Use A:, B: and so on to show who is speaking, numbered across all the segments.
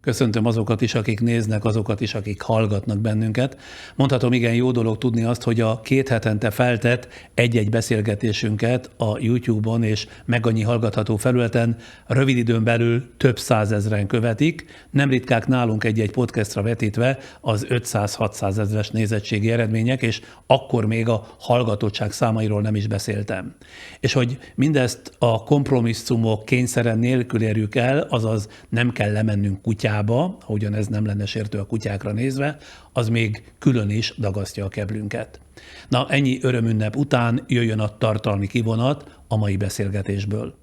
A: Köszöntöm azokat is, akik néznek, azokat is, akik hallgatnak bennünket. Mondhatom, igen, jó dolog tudni azt, hogy a 2 hetente feltett egy-egy beszélgetésünket a YouTube-on és meg annyi hallgatható felületen rövid időn belül több százezren követik. Nem ritkák nálunk egy-egy podcastra vetítve az 500-600 ezres nézettségi eredmények, és akkor még a hallgatottság számairól nem is beszéltem. És hogy mindezt a kompromisszumok kényszeren nélkül érjük el, azaz nem kell lemennünk kutyába, ahogyan ez nem lenne sértő a kutyákra nézve, az még külön is dagasztja a keblünket. Na, ennyi örömünnep után jöjjön a tartalmi kivonat a mai beszélgetésből.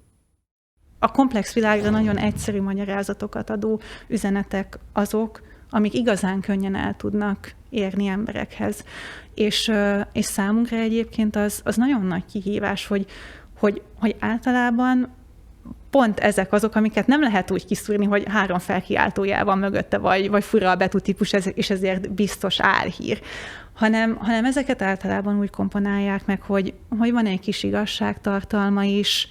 B: A komplex világra nagyon egyszerű magyarázatokat adó üzenetek azok, amik igazán könnyen el tudnak érni emberekhez. És számunkra egyébként az nagyon nagy kihívás, hogy általában pont ezek azok, amiket nem lehet úgy kiszúrni, hogy 3 felkiáltójel van mögötte, vagy fura a betűtípus, és ezért biztos álhír. Hanem ezeket általában úgy komponálják meg, hogy van egy kis igazságtartalma is,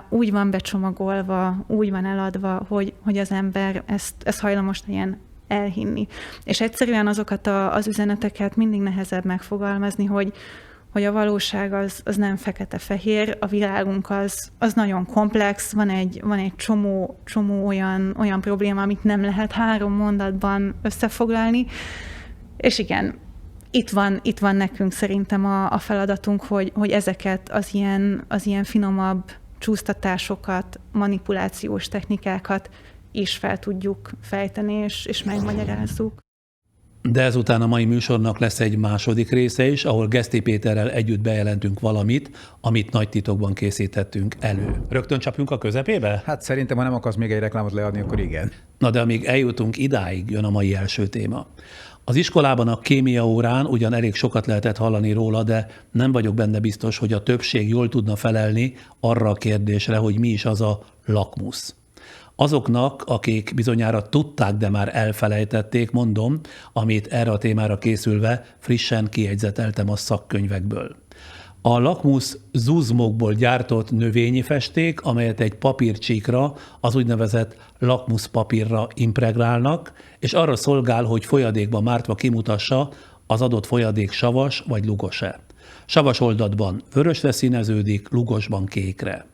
B: úgy van becsomagolva, úgy van eladva, hogy az ember ezt hajlamos legyen elhinni. És egyszerűen azokat az üzeneteket mindig nehezebb megfogalmazni, hogy a valóság az nem fekete-fehér, a világunk az nagyon komplex, van egy csomó olyan probléma, amit nem lehet 3 mondatban összefoglalni, és igen, itt van nekünk szerintem a feladatunk, hogy ezeket az ilyen finomabb csúsztatásokat, manipulációs technikákat is fel tudjuk fejteni, és megmagyarázzuk.
A: De ezután a mai műsornak lesz egy második része is, ahol Geszti Péterrel együtt bejelentünk valamit, amit nagy titokban készítettünk elő. Rögtön csapjunk a közepébe?
C: Hát szerintem, ha nem akarsz még egy reklámot leadni, akkor igen.
A: Na de amíg eljutunk idáig, jön a mai első téma. Az iskolában a kémia órán ugyan elég sokat lehetett hallani róla, de nem vagyok benne biztos, hogy a többség jól tudna felelni arra a kérdésre, hogy mi is az a lakmusz. Azoknak, akik bizonyára tudták, de már elfelejtették, mondom, amit erre a témára készülve frissen kijegyzeteltem a szakkönyvekből. A lakmusz zuzmokból gyártott növényi festék, amelyet egy papírcsíkra, az úgynevezett lakmuszpapírra impregnálnak, és arra szolgál, hogy folyadékba mártva kimutassa, az adott folyadék savas vagy lugos-e. Savas oldatban vörösre színeződik, lugosban kékre.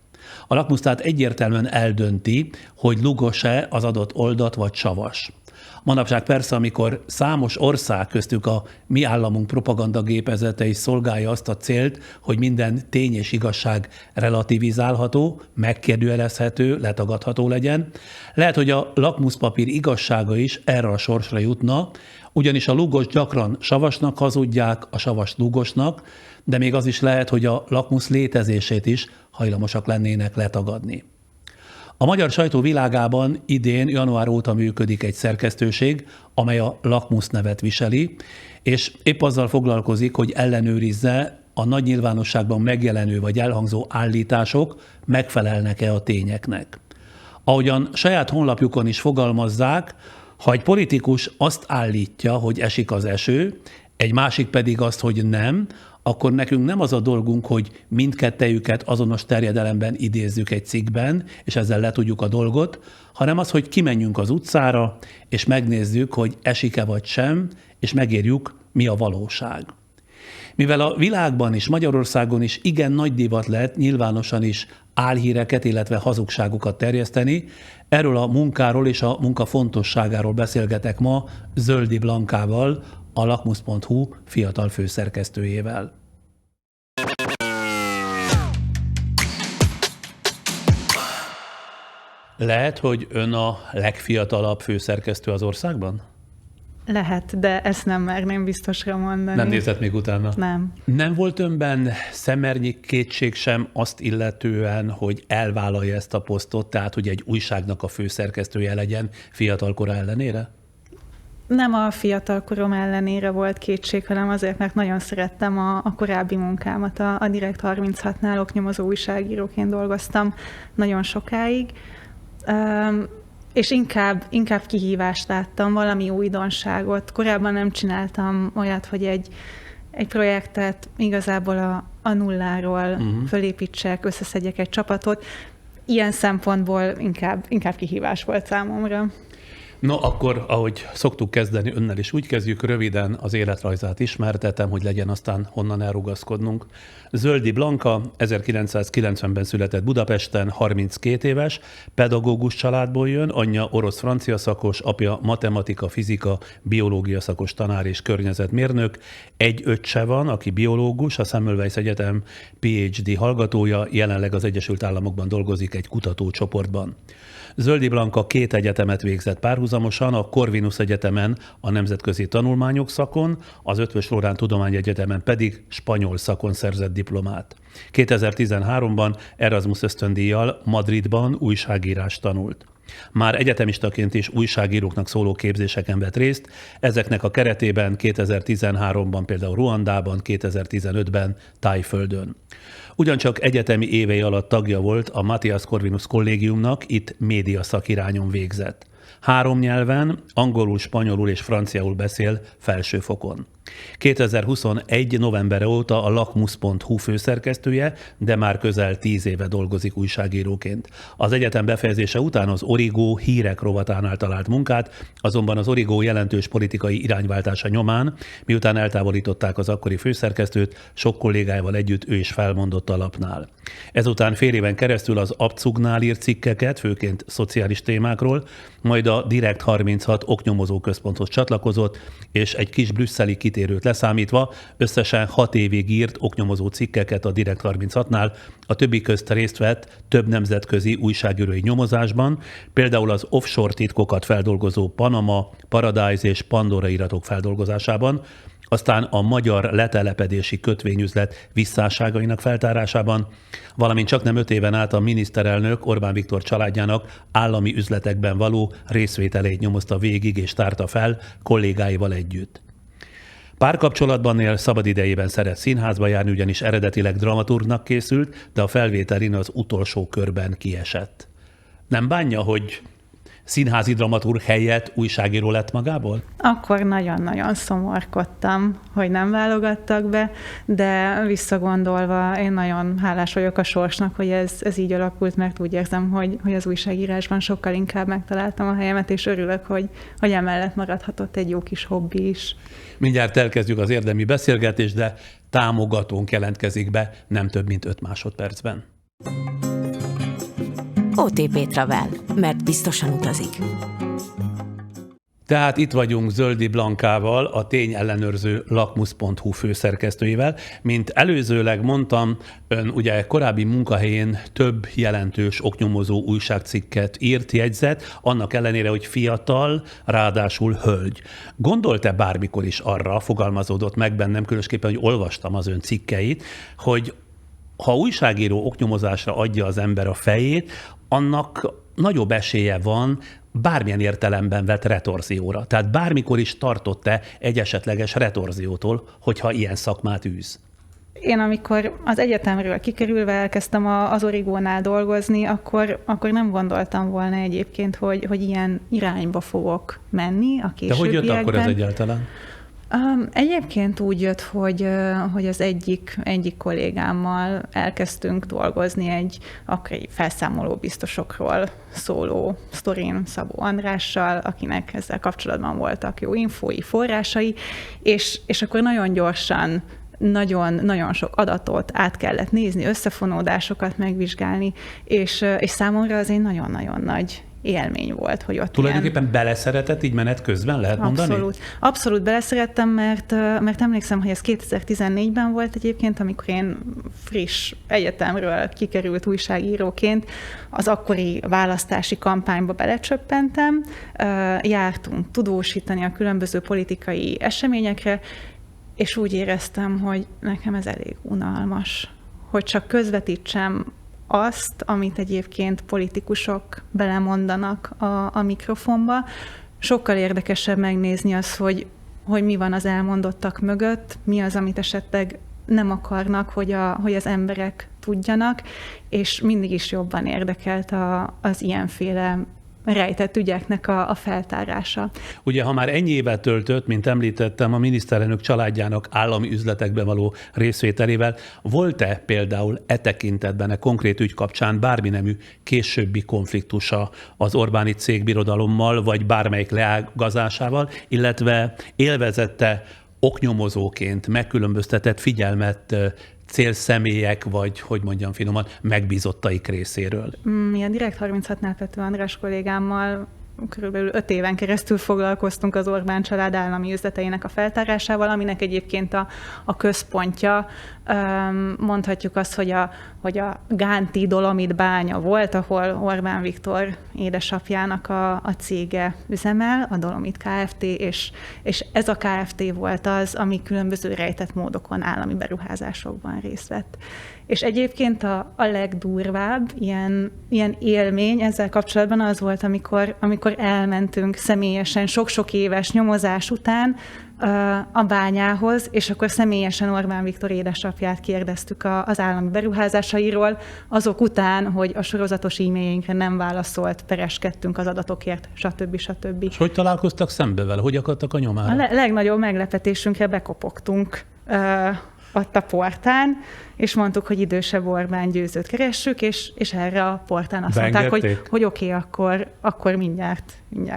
A: A lakmusz tehát egyértelműen eldönti, hogy lugos-e az adott oldat vagy savas. Manapság persze, amikor számos ország, köztük a mi államunk propagandagépezete is szolgálja azt a célt, hogy minden tény és igazság relativizálható, megkérdőjelezhető, letagadható legyen, lehet, hogy a lakmuszpapír igazsága is erre a sorsra jutna, ugyanis a lugos gyakran savasnak hazudják, a savas lugosnak, de még az is lehet, hogy a lakmusz létezését is hajlamosak lennének letagadni. A magyar sajtó világában idén január óta működik egy szerkesztőség, amely a lakmusz nevet viseli, és épp azzal foglalkozik, hogy ellenőrizze, a nagy nyilvánosságban megjelenő vagy elhangzó állítások megfelelnek-e a tényeknek. Ahogyan saját honlapjukon is fogalmazzák, ha egy politikus azt állítja, hogy esik az eső, egy másik pedig azt, hogy nem, akkor nekünk nem az a dolgunk, hogy mindkettejüket azonos terjedelemben idézzük egy cikkben, és ezzel letudjuk a dolgot, hanem az, hogy kimenjünk az utcára, és megnézzük, hogy esik-e vagy sem, és megérjük, mi a valóság. Mivel a világban és Magyarországon is igen nagy divat lett nyilvánosan is álhíreket, illetve hazugságokat terjeszteni, erről a munkáról és a munka fontosságáról beszélgetek ma Zöldi Blankával, a lakmusz.hu fiatal főszerkesztőjével. Lehet, hogy ön a legfiatalabb főszerkesztő az országban?
B: Lehet, de ezt nem merném biztosra mondani.
A: Nem nézett még utána?
B: Nem.
A: Nem volt önben szemernyi kétség sem azt illetően, hogy elvállalja ezt a posztot, tehát hogy egy újságnak a főszerkesztője legyen fiatalkora ellenére?
B: Nem a fiatalkorom ellenére volt kétség, hanem azért, mert nagyon szerettem a korábbi munkámat. A Direkt 36-nál oknyomozó újságíróként dolgoztam nagyon sokáig, és inkább kihívást láttam, valami újdonságot. Korábban nem csináltam olyat, hogy egy projektet igazából a nulláról fölépítsek, összeszedjek egy csapatot. Ilyen szempontból inkább kihívás volt számomra.
A: No, akkor, ahogy szoktuk kezdeni, önnel is úgy kezdjük, röviden az életrajzát ismertetem, hogy legyen aztán honnan elrugaszkodnunk. Zöldi Blanka 1990-ben született Budapesten, 32 éves, pedagógus családból jön, anyja orosz-francia szakos, apja matematika, fizika, biológia szakos tanár és környezetmérnök. Egy öccse van, aki biológus, a Semmelweis Egyetem PhD hallgatója, jelenleg az Egyesült Államokban dolgozik egy kutatócsoportban. Zöldi Blanka 2 egyetemet végzett párhuzamosan, a Corvinus Egyetemen a nemzetközi tanulmányok szakon, az Eötvös Loránd Tudományegyetemen pedig spanyol szakon szerzett diplomát. 2013-ban Erasmus ösztöndíjjal Madridban újságírást tanult. Már egyetemistaként is újságíróknak szóló képzéseken vett részt, ezeknek a keretében 2013-ban például Ruandában, 2015-ben Tájföldön. Ugyancsak egyetemi évei alatt tagja volt a Matthias Corvinus kollégiumnak, itt média szakirányon végzett. 3 nyelven, angolul, spanyolul és franciául beszél felsőfokon. 2021. novembere óta a lakmus.hu főszerkesztője, de már közel 10 éve dolgozik újságíróként. Az egyetem befejezése után az Origo hírek rovatánál talált munkát, azonban az Origo jelentős politikai irányváltása nyomán, miután eltávolították az akkori főszerkesztőt, sok kollégájával együtt ő is felmondott a lapnál. Ezután fél éven keresztül az Abzugnál írt cikkeket, főként szociális témákról, majd a Direkt 36 oknyomozó központhoz csatlakozott, és egy kis brüsszeli kitérőt leszámítva összesen 6 évig írt oknyomozó cikkeket a Direkt 36-nál, a többi közt részt vett több nemzetközi újságírói nyomozásban, például az offshore titkokat feldolgozó Panama, Paradise és Pandora iratok feldolgozásában, aztán a magyar letelepedési kötvényüzlet visszásságainak feltárásában, valamint csaknem 5 éven át a miniszterelnök Orbán Viktor családjának állami üzletekben való részvételét nyomozta végig és tárta fel kollégáival együtt. Párkapcsolatban él, szabadidejében szeret színházba járni, ugyanis eredetileg dramaturgnak készült, de a felvételin az utolsó körben kiesett. Nem bánja, hogy színházi dramaturg helyett újságíró lett magából?
B: Akkor nagyon-nagyon szomorkodtam, hogy nem válogattak be, de visszagondolva én nagyon hálás vagyok a sorsnak, hogy ez így alakult, mert úgy érzem, hogy az újságírásban sokkal inkább megtaláltam a helyemet, és örülök, hogy emellett maradhatott egy jó kis hobbi is.
A: Mindjárt elkezdjük az érdemi beszélgetést, de támogatónk jelentkezik be nem több mint 5 másodpercben.
D: OTP Travel, mert biztosan utazik.
A: Tehát itt vagyunk Zöldi Blankával, a tényellenőrző lakmus.hu főszerkesztőjével. Mint előzőleg mondtam, ön ugye korábbi munkahelyén több jelentős oknyomozó újságcikket írt, jegyzett, annak ellenére, hogy fiatal, ráadásul hölgy. Gondolt-e bármikor is arra, fogalmazódott meg bennem, különösképpen, hogy olvastam az ön cikkeit, hogy ha újságíró oknyomozásra adja az ember a fejét, annak nagyobb esélye van bármilyen értelemben vett retorzióra. Tehát bármikor is tartott-e egy esetleges retorziótól, hogyha ilyen szakmát űz?
B: Én amikor az egyetemről kikerülve elkezdtem az Origónál dolgozni, akkor nem gondoltam volna egyébként, hogy ilyen irányba fogok menni a későbbiekben.
A: De hogy jött akkor ez egyáltalán?
B: Egyébként úgy jött, hogy az egyik kollégámmal elkezdtünk dolgozni egy akkori felszámoló biztosokról szóló sztorin Szabó Andrással, akinek ezzel kapcsolatban voltak jó infói, forrásai, és akkor nagyon gyorsan nagyon sok adatot át kellett nézni, összefonódásokat megvizsgálni, és számomra az egy nagyon-nagyon nagy élmény volt, hogy ott
A: tulajdonképpen beleszeretett így menet közben, lehet mondani?
B: Abszolút beleszerettem, mert emlékszem, hogy ez 2014-ben volt egyébként, amikor én friss egyetemről kikerült újságíróként az akkori választási kampányba belecsöppentem, jártunk tudósítani a különböző politikai eseményekre, és úgy éreztem, hogy nekem ez elég unalmas, hogy csak közvetítsem azt, amit egyébként politikusok belemondanak a mikrofonba. Sokkal érdekesebb megnézni azt, hogy mi van az elmondottak mögött, mi az, amit esetleg nem akarnak, hogy az emberek tudjanak, és mindig is jobban érdekelt az ilyenféle rejtett ügyeknek a feltárása.
A: Ugye, ha már ennyi évet töltött, mint említettem, a miniszterelnök családjának állami üzletekben való részvételével, volt-e például tekintetben, a konkrét ügy kapcsán bármi nemű későbbi konfliktusa az Orbáni cégbirodalommal, vagy bármelyik leágazásával, illetve élvezette oknyomozóként megkülönböztetett figyelmet célszemélyek, vagy, hogy mondjam finoman, megbízottaik részéről?
B: Mi a Direkt 36-nál Pető András kollégámmal körülbelül 5 éven keresztül foglalkoztunk az Orbán család állami üzleteinek a feltárásával, aminek egyébként a központja, mondhatjuk azt, hogy a Gánti Dolomit bánya volt, ahol Orbán Viktor édesapjának a cége üzemel, a Dolomit Kft., és ez a Kft. Volt az, ami különböző rejtett módokon állami beruházásokban részt vett. És egyébként a legdurvább ilyen élmény ezzel kapcsolatban az volt, amikor elmentünk személyesen sok-sok éves nyomozás után a bányához, és akkor személyesen Orbán Viktor édesapját kérdeztük az állami beruházásairól, azok után, hogy a sorozatos e-mailjeinkre nem válaszolt, pereskedtünk az adatokért, stb.
A: És hogy találkoztak szembe vele? Hogy akadtak a nyomára?
B: A legnagyobb meglepetésünkre bekopogtunk ott a portán, és mondtuk, hogy idősebb Orbán Győzőt keressük, és erre a portán azt mondták, hogy oké, akkor mindjárt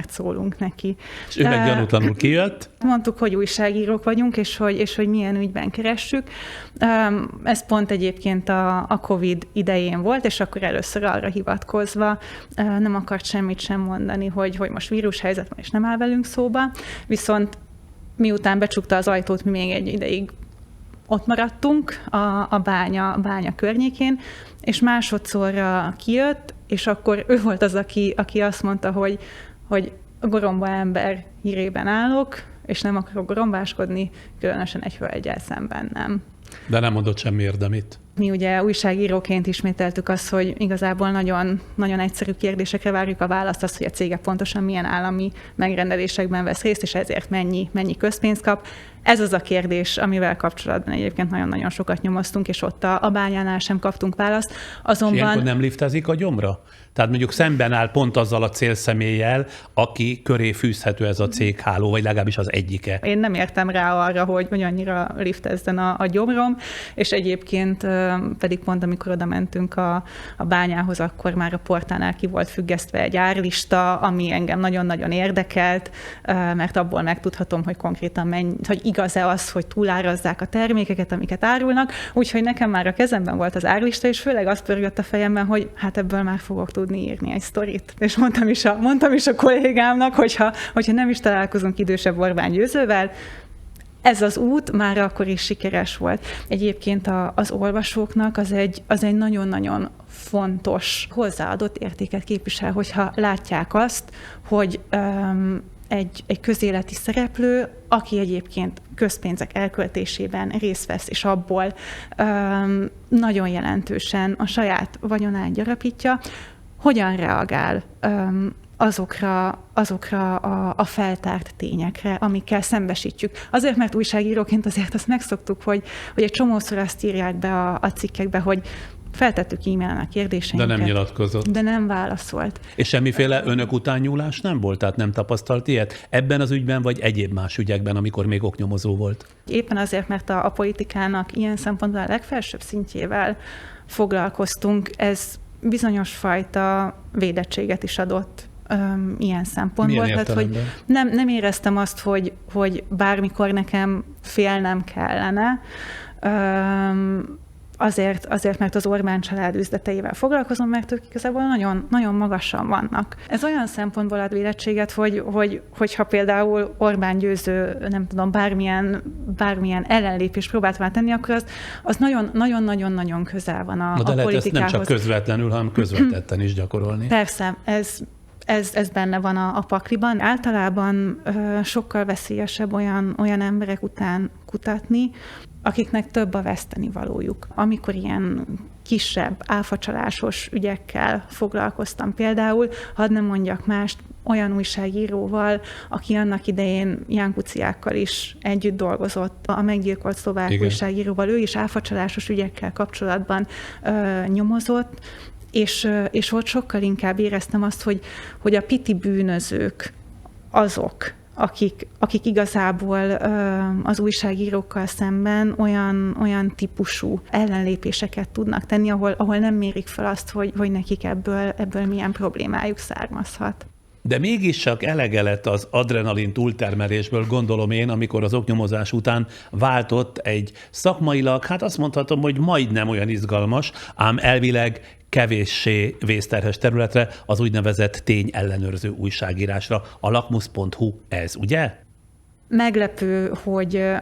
B: szólunk neki.
A: És ő meg gyanútlanul kijött?
B: Mondtuk, hogy újságírók vagyunk, és hogy milyen ügyben keressük. Ez pont egyébként a Covid idején volt, és akkor először arra hivatkozva nem akart semmit sem mondani, hogy most vírushelyzet van, és nem áll velünk szóba. Viszont miután becsukta az ajtót, mi még egy ideig ott maradtunk a bánya környékén, és másodszorra kijött, és akkor ő volt az, aki azt mondta, hogy a goromba ember hírében állok, és nem akarok gorombáskodni, különösen egy hölgyel szemben nem.
A: De nem mondott semmi érdemit.
B: Mi ugye újságíróként ismételtük azt, hogy igazából nagyon, nagyon egyszerű kérdésekre várjuk a választ, azt, hogy a cége pontosan milyen állami megrendelésekben vesz részt, és ezért mennyi közpénzt kap. Ez az a kérdés, amivel kapcsolatban egyébként nagyon-nagyon sokat nyomoztunk, és ott a bányánál sem kaptunk választ. Azonban...
A: És ilyenkor nem liftezik a gyomra? Tehát mondjuk szemben áll pont azzal a célszemélyel, aki köré fűzhető ez a cégháló, vagy legalábbis az egyike.
B: Én nem értem rá arra, hogy annyira liftezzen a gyomrom, és egyébként pedig pont amikor oda mentünk a bányához, akkor már a portánál ki volt függesztve egy árlista, ami engem nagyon-nagyon érdekelt, mert abból megtudhatom, hogy konkrétan hogy igaz-e az, hogy túlárazzák a termékeket, amiket árulnak. Úgyhogy nekem már a kezemben volt az árlista, és főleg azt pörgött a fejemben, hogy hát ebből már fogok tudni írni egy sztorit. És mondtam is a kollégámnak, hogyha nem is találkozunk idősebb Orbán Győzővel, ez az út már akkor is sikeres volt. Egyébként az olvasóknak az egy nagyon-nagyon fontos hozzáadott értéket képvisel, hogyha látják azt, hogy egy közéleti szereplő, aki egyébként közpénzek elköltésében részt vesz, és abból nagyon jelentősen a saját vagyonát gyarapítja, hogyan reagál azokra a feltárt tényekre, amikkel szembesítjük. Azért, mert újságíróként azért azt megszoktuk, hogy egy csomószor azt írják be a cikkekbe, hogy feltettük e-mailen a kérdéseinket.
A: De nem nyilatkozott.
B: De nem válaszolt.
A: És semmiféle önök után nyúlás nem volt? Tehát nem tapasztalt ilyet? Ebben az ügyben, vagy egyéb más ügyekben, amikor még oknyomozó volt?
B: Éppen azért, mert a politikának ilyen szempontból a legfelsőbb szintjével foglalkoztunk, ez bizonyos fajta védettséget is adott ilyen szempontból.
A: Milyen
B: Tehát, hogy nem éreztem azt, hogy bármikor nekem félnem kellene, azért, mert az Orbán család üzleteivel foglalkozom, mert ők igazából nagyon, nagyon magasan vannak. Ez olyan szempontból ad védettséget, hogyha például Orbán Győző, nem tudom, bármilyen ellenlépést próbált már tenni, akkor az nagyon-nagyon közel van a
A: politikához. De lehet ezt nem csak közvetlenül, hanem közvetetten is gyakorolni.
B: Persze, ez benne van a pakliban. Általában sokkal veszélyesebb olyan emberek után kutatni, akiknek több a vesztenivalójuk. Amikor ilyen kisebb, áfacsalásos ügyekkel foglalkoztam például, hadd nem mondjak mást, olyan újságíróval, aki annak idején jánkuciákkal is együtt dolgozott, a meggyilkolt szlovák újságíróval, ő is áfacsalásos ügyekkel kapcsolatban nyomozott. És ott sokkal inkább éreztem azt, hogy a piti bűnözők azok, akik igazából az újságírókkal szemben olyan típusú ellenlépéseket tudnak tenni, ahol nem mérik fel azt, hogy nekik ebből milyen problémájuk származhat.
A: De mégis csak elege lett az adrenalin túltermelésből, gondolom én, amikor az oknyomozás után váltott egy szakmailag, hát azt mondhatom, hogy majdnem olyan izgalmas, ám elvileg kevéssé vészterhes területre, az úgynevezett tényellenőrző újságírásra. A lakmus.hu ez, ugye?
B: Meglepő,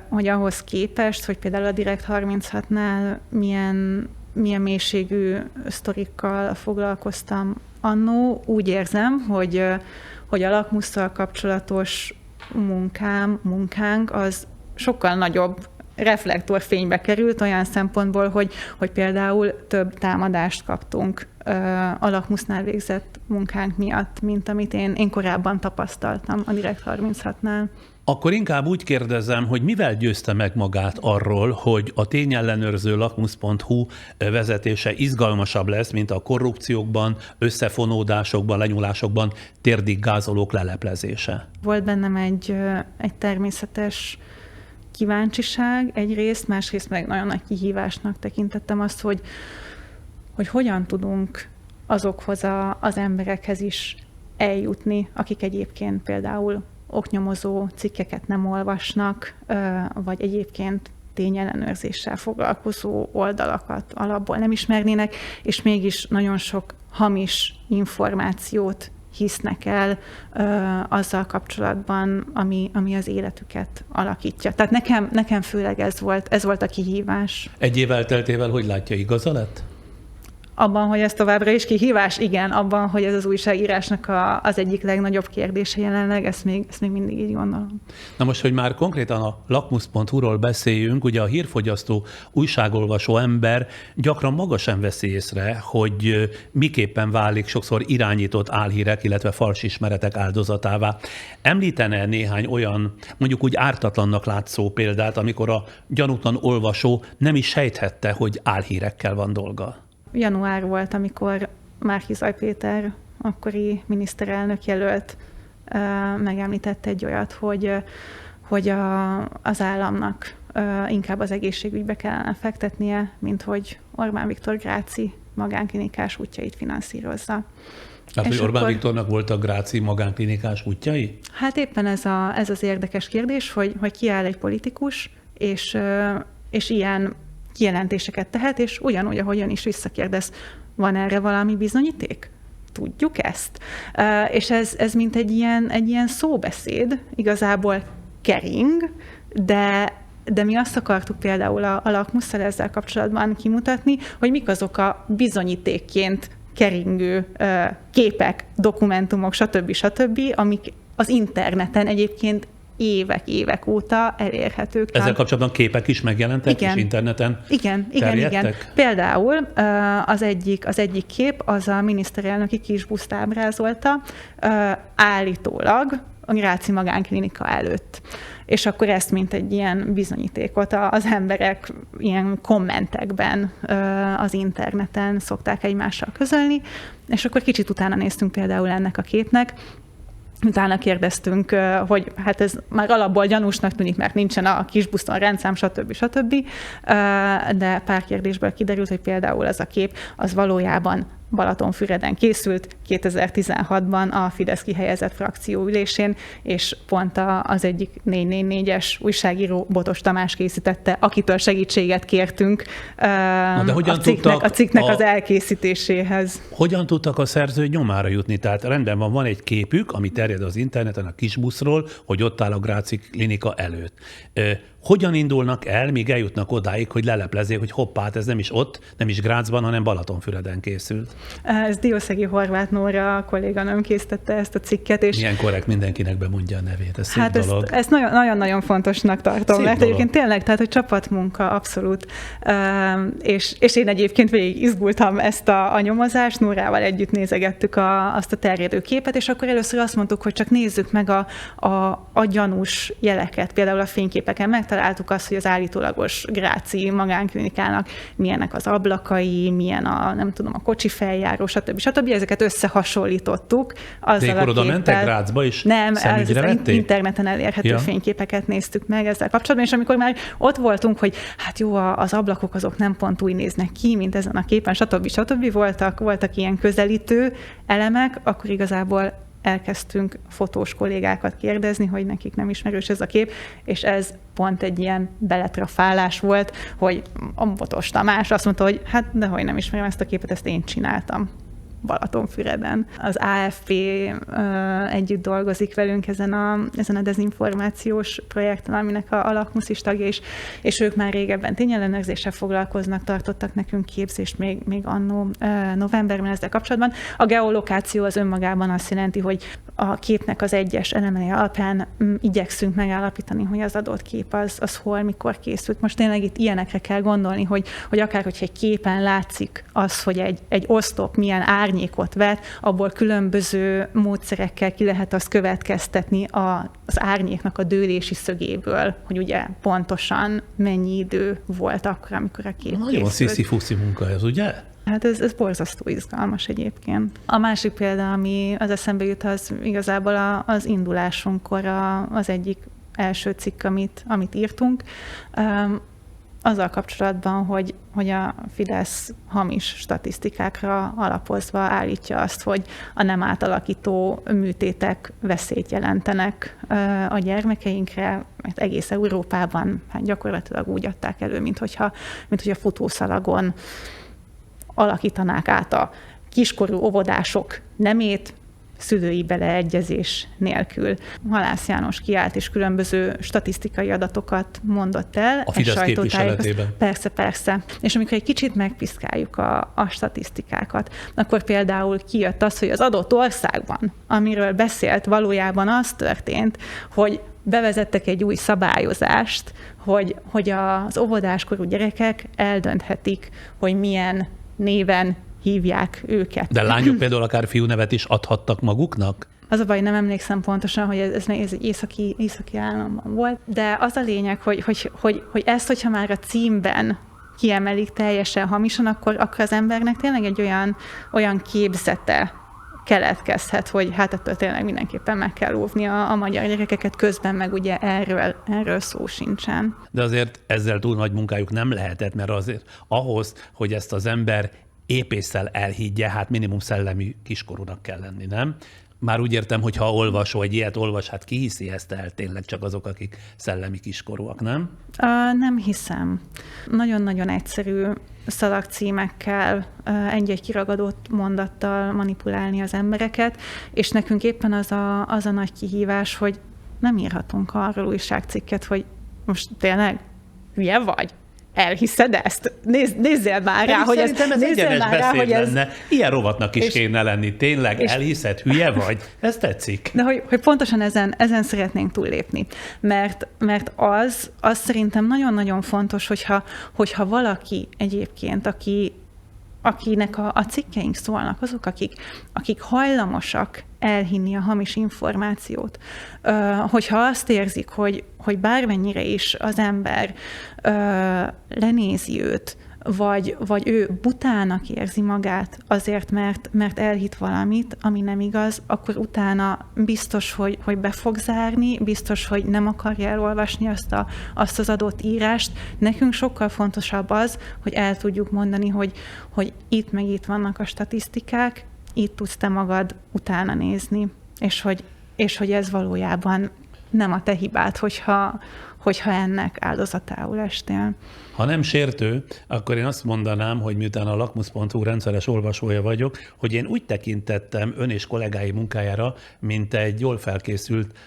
B: hogy ahhoz képest, hogy például a Direkt36-nál milyen mélységű sztorikkal foglalkoztam annó, úgy érzem, hogy a lakmusszal kapcsolatos munkánk az sokkal nagyobb reflektorfénybe került olyan szempontból, hogy például több támadást kaptunk a lakmusznál végzett munkánk miatt, mint amit én korábban tapasztaltam a Direkt36-nál.
A: Akkor inkább úgy kérdezem, hogy mivel győzte meg magát arról, hogy a tényellenőrző lakmus.hu vezetése izgalmasabb lesz, mint a korrupciókban, összefonódásokban, lenyúlásokban térdig gázolók leleplezése?
B: Volt bennem egy természetes kíváncsiság egyrészt, másrészt meg nagyon nagy kihívásnak tekintettem azt, hogy hogyan tudunk azokhoz az emberekhez is eljutni, akik egyébként például oknyomozó cikkeket nem olvasnak, vagy egyébként tényellenőrzéssel foglalkozó oldalakat alapból nem ismernének, és mégis nagyon sok hamis információt hisznek el azzal kapcsolatban, ami az életüket alakítja. Tehát nekem főleg ez volt a kihívás.
A: Egy év elteltével hogy látja, igaza lett?
B: Abban, hogy ez továbbra is kihívás? Igen, abban, hogy ez az újságírásnak az egyik legnagyobb kérdése jelenleg, ezt még mindig így gondolom.
A: Na most, hogy már konkrétan a lakmus.hu-ról beszéljünk, ugye a hírfogyasztó, újságolvasó ember gyakran maga sem veszi észre, hogy miképpen válik sokszor irányított álhírek, illetve fals ismeretek áldozatává. Említene néhány olyan, mondjuk úgy ártatlannak látszó példát, amikor a gyanútlan olvasó nem is sejthette, hogy álhírekkel van dolga?
B: Január volt, amikor Márki-Zay Péter, akkori miniszterelnök jelölt, megemlítette egy olyat, hogy az államnak inkább az egészségügybe kellene fektetnie, mint hogy Orbán Viktor Gráci magánklinikás útjait finanszírozza.
A: Tehát, hogy Orbán Viktornak voltak Gráci magánklinikás útjai?
B: Hát éppen ez az érdekes kérdés, hogy kiáll egy politikus, és ilyen kijelentéseket tehet, és ugyanúgy, ahogyan is visszakérdez, van erre valami bizonyíték? Tudjuk ezt? És ez mint egy ilyen szóbeszéd, igazából kering, de mi azt akartuk például a lakmusszal ezzel kapcsolatban kimutatni, hogy mik azok a bizonyítékként keringő képek, dokumentumok, stb., amik az interneten egyébként évek óta elérhetők.
A: Ezzel kapcsolatban képek is megjelentek, és interneten
B: Igen. Például az egyik kép, az a miniszterelnöki kisbuszt ábrázolta, állítólag a Gráci magánklinika előtt. És akkor ezt, mint egy ilyen bizonyítékot az emberek ilyen kommentekben az interneten szokták egymással közölni, és akkor kicsit utána néztünk például ennek a képnek, utána kérdeztünk, hogy hát ez már alapból gyanúsnak tűnik, mert nincsen a kisbuszon rendszám, stb., de pár kérdésből kiderült, hogy például ez a kép, az valójában Balatonfüreden készült 2016-ban a Fidesz kihelyezett frakcióülésén, és pont az egyik 444-es újságíró Botos Tamás készítette, akitől segítséget kértünk a cikknek az elkészítéséhez.
A: Hogyan tudtak a szerző nyomára jutni? Tehát rendben van egy képük, ami terjed az interneten a kisbuszról, hogy ott áll a Gráci klinika előtt. Hogyan indulnak el, míg eljutnak odáig, hogy leleplezzék, hogy hoppá, ez nem is ott, nem is Grácsban, hanem Balatonfüreden készült?
B: Ez Diószegi Horváth Nóra kolléganőm készítette ezt a cikket. És
A: milyen korrekt, mindenkinek bemondja a nevét, ez szép dolog.
B: Ezt nagyon-nagyon fontosnak tartom, szép mert dolog. Egyébként tényleg, tehát hogy csapatmunka, abszolút. És én egyébként végig izgultam ezt a nyomozást, Nórával együtt nézegettük azt a terjedő képet, és akkor először azt mondtuk, hogy csak nézzük meg a gyanús jeleket, például a fényképeken megtaláltuk azt, hogy az állítólagos Gráci magánklinikának milyenek az ablakai, milyen a kocsi feljáró, stb. Ezeket összehasonlítottuk.
A: De akkor oda mentek Grazba is?
B: Nem, interneten elérhető
A: Ja.
B: fényképeket néztük meg ezzel kapcsolatban, és amikor már ott voltunk, hogy hát jó, az ablakok azok nem pont úgy néznek ki, mint ezen a képen, stb. Voltak ilyen közelítő elemek, akkor igazából elkezdtünk fotós kollégákat kérdezni, hogy nekik nem ismerős ez a kép, és ez pont egy ilyen beletrafálás volt, hogy a Botos Tamás azt mondta, hogy hát dehogy nem ismerem ezt a képet, ezt én csináltam Balatonfüreden. Az AFP együtt dolgozik velünk ezen a dezinformációs projekten, aminek a Lakmusz is tagja is, és ők már régebben tényellenőrzéssel foglalkoznak, tartottak nekünk képzést még annó novemberben ezzel kapcsolatban. A geolokáció az önmagában azt jelenti, hogy a képnek az egyes elemei alapján igyekszünk megállapítani, hogy az adott kép az hol, mikor készült. Most tényleg itt ilyenekre kell gondolni, hogy akár, hogyha egy képen látszik az, hogy egy oszlop milyen árnyékot vet, abból különböző módszerekkel ki lehet azt következtetni az árnyéknak a dőlési szögéből, hogy ugye pontosan mennyi idő volt akkor, amikor a kép
A: Nagyon
B: készült.
A: sziszi-fuszi munka ez, ugye?
B: Hát ez borzasztó izgalmas egyébként. A másik példa, ami az eszembe jut, az igazából az indulásunkkor az egyik első cikk, amit írtunk, azzal kapcsolatban, hogy a Fidesz hamis statisztikákra alapozva állítja azt, hogy a nem átalakító műtétek veszélyt jelentenek a gyermekeinkre, mert egész Európában hát gyakorlatilag úgy adták elő, mint hogyha futószalagon alakítanák át a kiskorú óvodások nemét, szülői beleegyezés nélkül. Halász János kiállt és különböző statisztikai adatokat mondott el.
A: A Fidesz képviseletében.
B: Persze. És amikor egy kicsit megpiszkáljuk a statisztikákat, akkor például kijött az, hogy az adott országban, amiről beszélt, valójában az történt, hogy bevezettek egy új szabályozást, hogy az óvodáskorú gyerekek eldönthetik, hogy milyen néven hívják őket.
A: De lányok például akár fiúnevet is adhattak maguknak?
B: Az a baj, nem emlékszem pontosan, hogy ez egy északi államban volt, de az a lényeg, hogy ezt, hogyha már a címben kiemelik teljesen hamisan, akkor az embernek tényleg egy olyan képzete keletkezhet, hogy hát ettől tényleg mindenképpen meg kell óvni a magyar gyerekeket, közben meg ugye erről szó sincsen.
A: De azért ezzel túl nagy munkájuk nem lehetett, mert azért ahhoz, hogy ezt az ember épésszel elhiggye, hát minimum szellemi kiskorúnak kell lenni, nem? Már úgy értem, hogy ha olvasó, egy ilyet olvas, hát ki hiszi ezt el tényleg, csak azok, akik szellemi kiskorúak, nem?
B: Nem hiszem. Nagyon-nagyon egyszerű szalagcímekkel, egy-egy kiragadott mondattal manipulálni az embereket, és nekünk éppen az a nagy kihívás, hogy nem írhatunk arról újságcikket, hogy most tényleg hülye vagy? Elhiszed ezt? Nézzél már rá, hogy ez
A: egyenes beszéd
B: ez...
A: lenne. Ilyen rovatnak is kéne lenni. Tényleg elhiszed, hülye vagy? Ez tetszik.
B: De hogy pontosan ezen szeretnénk túllépni. Mert az szerintem nagyon-nagyon fontos, hogyha valaki egyébként, akinek a cikkeink szólnak, azok, akik hajlamosak elhinni a hamis információt, hogyha azt érzik, hogy bármennyire is az ember lenézi őt, vagy ő butának érzi magát azért, mert elhitt valamit, ami nem igaz, akkor utána biztos, hogy be fog zárni, biztos, hogy nem akarja elolvasni azt az adott írást. Nekünk sokkal fontosabb az, hogy el tudjuk mondani, hogy itt meg itt vannak a statisztikák, itt tudsz te magad utána nézni, és hogy ez valójában nem a te hibád, hogyha ennek áldozatául estél.
A: Ha nem sértő, akkor én azt mondanám, hogy miután a lakmusz.hu rendszeres olvasója vagyok, hogy én úgy tekintettem ön és kollégái munkájára, mint egy jól felkészült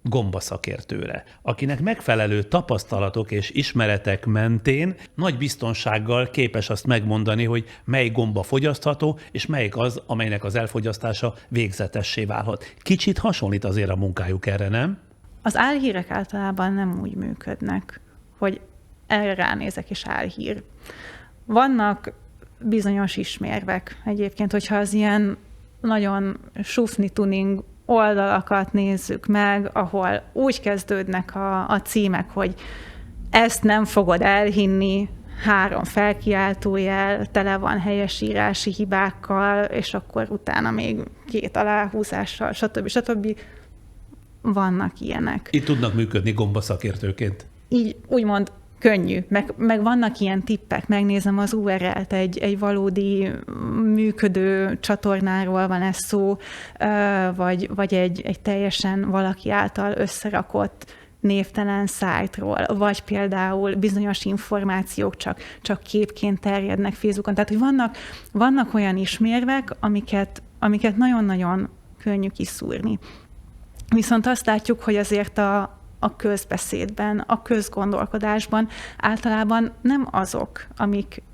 A: gombaszakértőre, akinek megfelelő tapasztalatok és ismeretek mentén nagy biztonsággal képes azt megmondani, hogy mely gomba fogyasztható, és melyik az, amelynek az elfogyasztása végzetessé válhat. Kicsit hasonlít azért a munkájuk erre, nem?
B: Az álhírek általában nem úgy működnek, hogy erre ránézek és álhír. Vannak bizonyos ismérvek egyébként, hogyha az ilyen nagyon sufni tuning oldalakat nézzük meg, ahol úgy kezdődnek a címek, hogy ezt nem fogod elhinni, 3 felkiáltójel, tele van helyesírási hibákkal, és akkor utána még 2 aláhúzással, stb. Vannak ilyenek.
A: Itt tudnak működni gombaszakértőként.
B: Így úgymond könnyű, meg vannak ilyen tippek, megnézem az URL-t, egy valódi működő csatornáról van ez szó, vagy egy teljesen valaki által összerakott névtelen szájtról, vagy például bizonyos információk csak képként terjednek Facebookon. Tehát, hogy vannak olyan ismérvek, amiket nagyon-nagyon könnyű kiszúrni. Viszont azt látjuk, hogy azért a közbeszédben, a közgondolkodásban általában nem azok,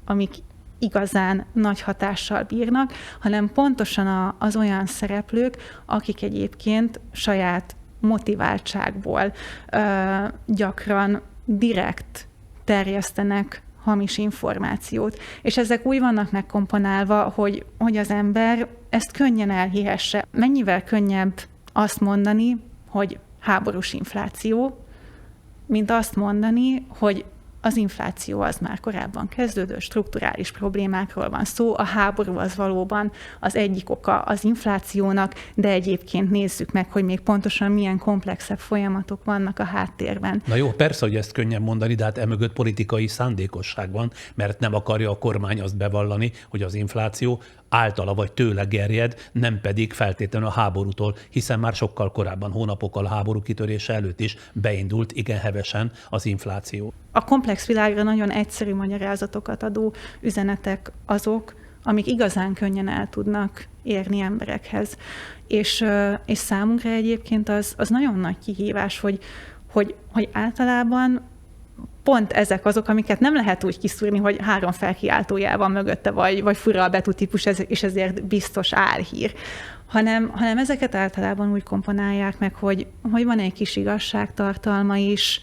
B: amik igazán nagy hatással bírnak, hanem pontosan az olyan szereplők, akik egyébként saját motiváltságból gyakran direkt terjesztenek hamis információt. És ezek úgy vannak megkomponálva, hogy az ember ezt könnyen elhihesse. Mennyivel könnyebb azt mondani, hogy háborús infláció, mint azt mondani, hogy az infláció az már korábban kezdődött, strukturális problémákról van szó, a háború az valóban az egyik oka az inflációnak, de egyébként nézzük meg, hogy még pontosan milyen komplexebb folyamatok vannak a háttérben.
A: Na jó, persze, hogy ezt könnyen mondani, de hát emögött politikai szándékosság van, mert nem akarja a kormány azt bevallani, hogy az infláció általa vagy tőle gerjed, nem pedig feltétlenül a háborútól, hiszen már sokkal korábban, hónapokkal a háború kitörése előtt is beindult igen hevesen az infláció.
B: A komplex világra nagyon egyszerű magyarázatokat adó üzenetek azok, amik igazán könnyen el tudnak érni emberekhez. És számunkra egyébként az nagyon nagy kihívás, hogy általában pont ezek azok, amiket nem lehet úgy kiszúrni, hogy 3 felkiáltójel van mögötte, vagy fura a betűtípus, és ezért biztos álhír. Hanem ezeket általában úgy komponálják meg, hogy van egy kis igazságtartalma is,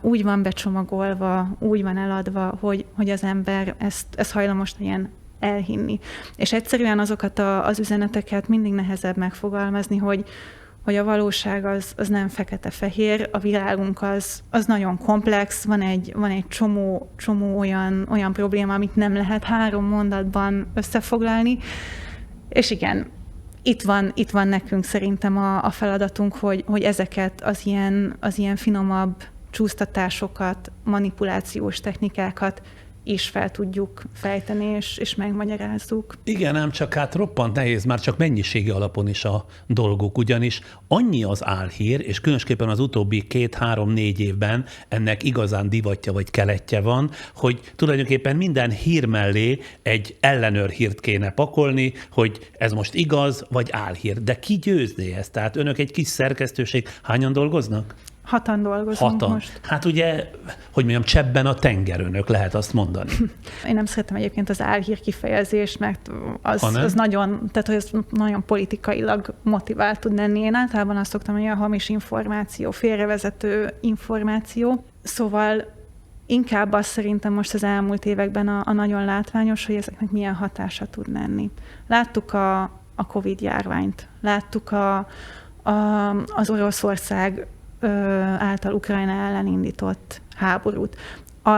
B: úgy van becsomagolva, úgy van eladva, hogy az ember ezt hajlamos ilyen elhinni. És egyszerűen azokat az üzeneteket mindig nehezebb megfogalmazni, hogy a valóság az nem fekete-fehér, a világunk az nagyon komplex, van egy csomó olyan probléma, amit nem lehet 3 mondatban összefoglalni, és igen, itt van nekünk szerintem a feladatunk, hogy ezeket az ilyen finomabb csúsztatásokat, manipulációs technikákat is fel tudjuk fejteni, és megmagyarázzuk.
A: Igen, ám csak hát roppant nehéz, már csak mennyiségi alapon is a dolgok, ugyanis annyi az álhír, és különösképpen az utóbbi 2-3-4 évben ennek igazán divatja vagy keletje van, hogy tulajdonképpen minden hír mellé egy ellenőr hírt kéne pakolni, hogy ez most igaz vagy álhír. De ki győzné ezt? Tehát önök egy kis szerkesztőség, hányan dolgoznak?
B: 6-an dolgozunk most.
A: Hát ugye, hogy mondjam, csebben a tenger önök, lehet azt mondani.
B: Én nem szeretem egyébként az álhír kifejezést, mert az nagyon, tehát hogy ez nagyon politikailag motivált tud lenni. Én általában azt szoktam, hogy a hamis információ, félrevezető információ. Szóval inkább azt szerintem most az elmúlt években a nagyon látványos, hogy ezeknek milyen hatása tud lenni. Láttuk a Covid-járványt, láttuk az Oroszország által Ukrajna ellen indított háborút.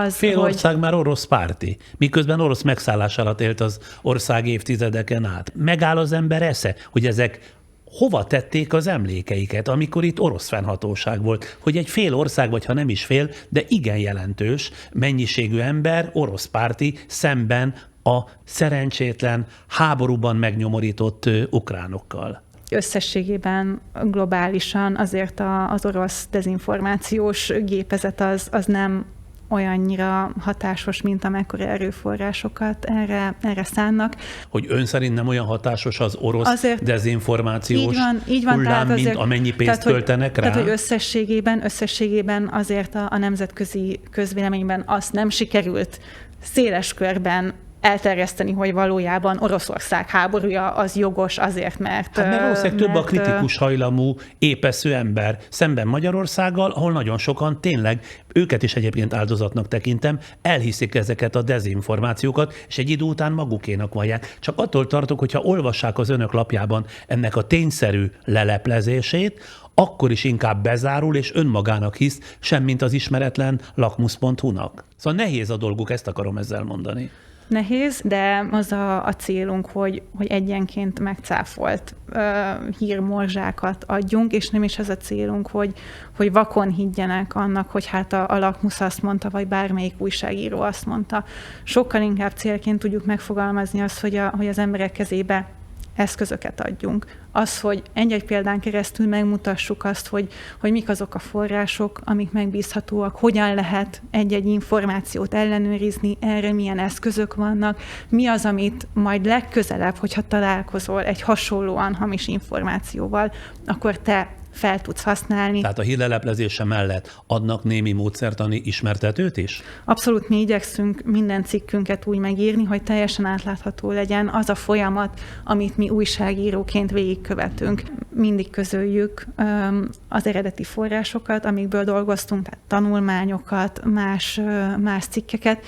A: Fél ország már orosz párti, miközben orosz megszállás alatt élt az ország évtizedeken át. Megáll az ember esze, hogy ezek hova tették az emlékeiket, amikor itt orosz fennhatóság volt, hogy egy fél ország, vagy ha nem is fél, de igen jelentős mennyiségű ember orosz párti szemben a szerencsétlen, háborúban megnyomorított ukránokkal.
B: Összességében globálisan azért az orosz dezinformációs gépezet az nem olyannyira hatásos, mint amekkora erőforrásokat erre szánnak.
A: Hogy ön szerint nem olyan hatásos az orosz azért dezinformációs
B: így van,
A: hullám, mint
B: azért,
A: amennyi pénzt költenek rá?
B: Tehát, hogy összességében azért a nemzetközi közvéleményben azt nem sikerült széles körben elterjeszteni, hogy valójában Oroszország háborúja az jogos azért, mert...
A: Hát mert valószínűleg több a kritikus hajlamú, épesző ember szemben Magyarországgal, ahol nagyon sokan tényleg, őket is egyébként áldozatnak tekintem, elhiszik ezeket a dezinformációkat, és egy idő után magukénak vallják. Csak attól tartok, hogyha olvassák az önök lapjában ennek a tényszerű leleplezését, akkor is inkább bezárul és önmagának hisz, semmint az ismeretlen lakmus.hu-nak. Szóval nehéz a dolguk, ezt akarom ezzel mondani.
B: Nehéz, de az a célunk, hogy egyenként megcáfolt hírmorzsákat adjunk, és nem is ez a célunk, hogy vakon higgyenek annak, hogy hát a Lakmus azt mondta, vagy bármelyik újságíró azt mondta. Sokkal inkább célként tudjuk megfogalmazni azt, hogy az emberek kezébe eszközöket adjunk. Az, hogy egy-egy példán keresztül megmutassuk azt, hogy mik azok a források, amik megbízhatóak, hogyan lehet egy-egy információt ellenőrizni, erre milyen eszközök vannak, mi az, amit majd legközelebb, hogyha találkozol egy hasonlóan hamis információval, akkor te fel tudsz használni.
A: Tehát a hírleleplezése mellett adnak némi módszertani ismertetőt is?
B: Abszolút, mi igyekszünk minden cikkünket úgy megírni, hogy teljesen átlátható legyen az a folyamat, amit mi újságíróként végigkövetünk. Mindig közöljük az eredeti forrásokat, amikből dolgoztunk, tehát tanulmányokat, más cikkeket,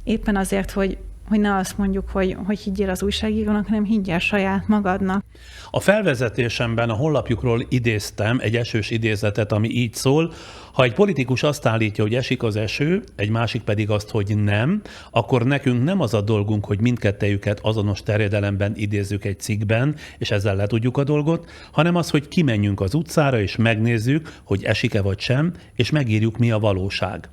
B: éppen azért, hogy ne azt mondjuk, hogy higgyél az újságírónak, hanem higgyél saját magadnak.
A: A felvezetésemben a honlapjukról idéztem egy esős idézetet, ami így szól: ha egy politikus azt állítja, hogy esik az eső, egy másik pedig azt, hogy nem, akkor nekünk nem az a dolgunk, hogy mindkettejüket azonos terjedelemben idézzük egy cikkben, és ezzel letudjuk a dolgot, hanem az, hogy kimenjünk az utcára, és megnézzük, hogy esik-e vagy sem, és megírjuk, mi a valóság.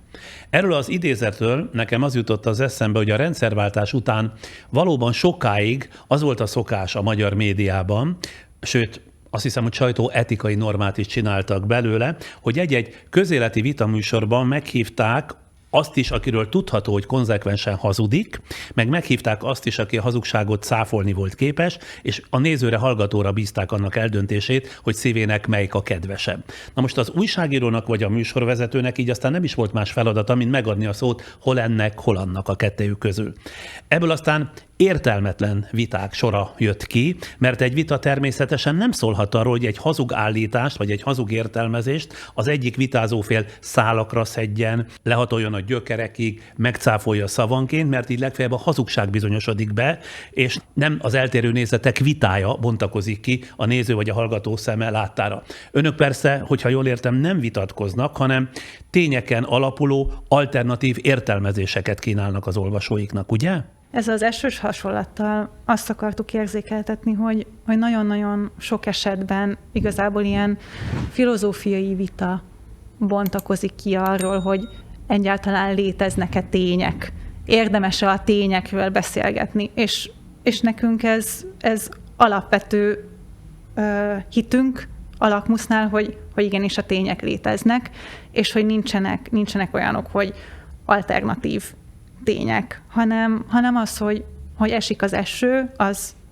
A: Erről az idézetről nekem az jutott az eszembe, hogy a rendszerváltás után valóban sokáig az volt a szokás a magyar médiában, sőt, azt hiszem, hogy sajtóetikai normát is csináltak belőle, hogy egy-egy közéleti vitaműsorban meghívták azt is, akiről tudható, hogy konzekvensen hazudik, meg meghívták azt is, aki a hazugságot cáfolni volt képes, és a nézőre, hallgatóra bízták annak eldöntését, hogy szívének melyik a kedvesebb. Na most az újságírónak vagy a műsorvezetőnek így aztán nem is volt más feladata, mint megadni a szót hol ennek, hol annak a kettejük közül. Ebből aztán értelmetlen viták sora jött ki, mert egy vita természetesen nem szólhat arról, hogy egy hazug állítást, vagy egy hazug értelmezést az egyik vitázófél szálakra szedjen, lehatoljon a gyökerekig, megcáfolja szavanként, mert így legfeljebb a hazugság bizonyosodik be, és nem az eltérő nézetek vitája bontakozik ki a néző vagy a hallgató szeme láttára. Önök persze, hogyha jól értem, nem vitatkoznak, hanem tényeken alapuló alternatív értelmezéseket kínálnak az olvasóiknak, ugye?
B: Ezzel az esős hasonlattal azt akartuk érzékeltetni, hogy nagyon-nagyon sok esetben igazából ilyen filozófiai vita bontakozik ki arról, hogy egyáltalán léteznek-e tények, érdemes-e a tényekről beszélgetni, és nekünk ez alapvető hitünk a Lakmusnál, hogy igenis a tények léteznek, és hogy nincsenek olyanok, hogy alternatív tények, hanem az, hogy esik az eső,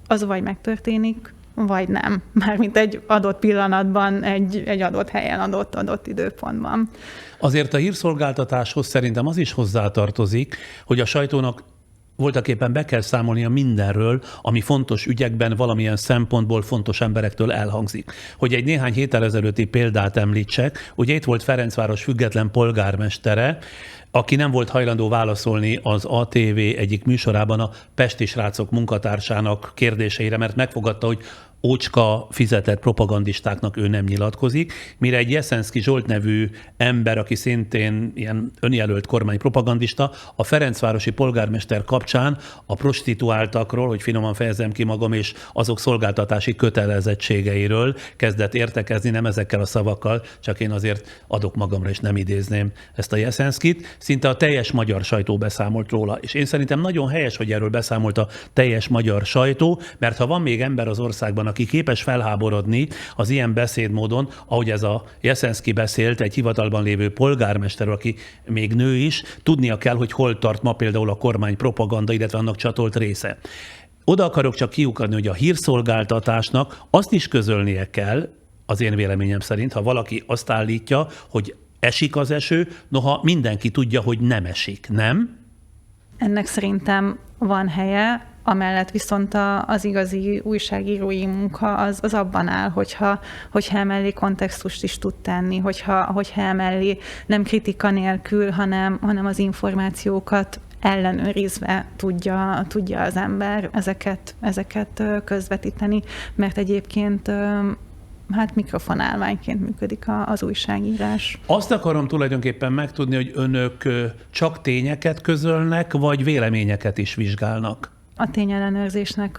B: az vagy megtörténik, vagy nem. Mármint egy adott pillanatban, egy adott helyen, adott időpontban.
A: Azért a hírszolgáltatáshoz szerintem az is hozzátartozik, hogy a sajtónak voltaképpen be kell számolnia mindenről, ami fontos ügyekben valamilyen szempontból fontos emberektől elhangzik. Hogy egy néhány héttel ezelőtti példát említsek, ugye itt volt Ferencváros független polgármestere, aki nem volt hajlandó válaszolni az ATV egyik műsorában a pesti srácok munkatársának kérdéseire, mert megfogadta, hogy ócska fizetett propagandistáknak ő nem nyilatkozik, mire egy Jeszenszky Zsolt nevű ember, aki szintén ilyen önjelölt kormánypropagandista, a ferencvárosi polgármester kapcsán a prostituáltakról, hogy finoman fejezem ki magam, és azok szolgáltatási kötelezettségeiről kezdett értekezni, nem ezekkel a szavakkal, csak én azért adok magamra, és nem idézném ezt a Jeszenszkyt. Szinte a teljes magyar sajtó beszámolt róla, és én szerintem nagyon helyes, hogy erről beszámolt a teljes magyar sajtó, mert ha van még ember az országban, aki képes felháborodni az ilyen beszédmódon, ahogy ez a Jeszenszky beszélt, egy hivatalban lévő polgármester, aki még nő is, tudnia kell, hogy hol tart ma például a kormány propaganda, illetve annak csatolt része. Oda akarok csak kiukadni, hogy a hírszolgáltatásnak azt is közölnie kell, az én véleményem szerint, ha valaki azt állítja, hogy esik az eső, noha mindenki tudja, hogy nem esik, nem?
B: ennek szerintem van helye, amellett viszont az igazi újságírói munka az abban áll, hogyha emellé kontextust is tud tenni, hogyha emellé nem kritika nélkül, hanem az információkat ellenőrizve tudja az ember ezeket közvetíteni, mert egyébként mikrofonálványként működik az újságírás.
A: Azt akarom tulajdonképpen megtudni, hogy önök csak tényeket közölnek, vagy véleményeket is vizsgálnak?
B: A tényellenőrzésnek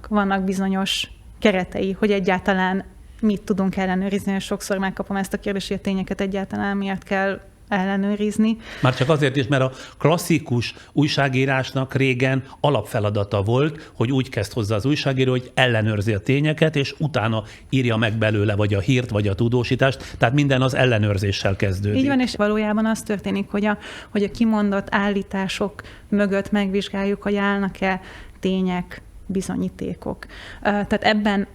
B: vannak bizonyos keretei, hogy egyáltalán mit tudunk ellenőrizni, és sokszor megkapom ezt a kérdést, hogy a tényeket egyáltalán miért kell ellenőrizni.
A: Már csak azért is, mert a klasszikus újságírásnak régen alapfeladata volt, hogy úgy kezd hozzá az újságíró, hogy ellenőrzi a tényeket, és utána írja meg belőle vagy a hírt, vagy a tudósítást, tehát minden az ellenőrzéssel kezdődik.
B: Így van, és valójában az történik, hogy a kimondott állítások mögött megvizsgáljuk, hogy állnak-e tények, bizonyítékok. Tehát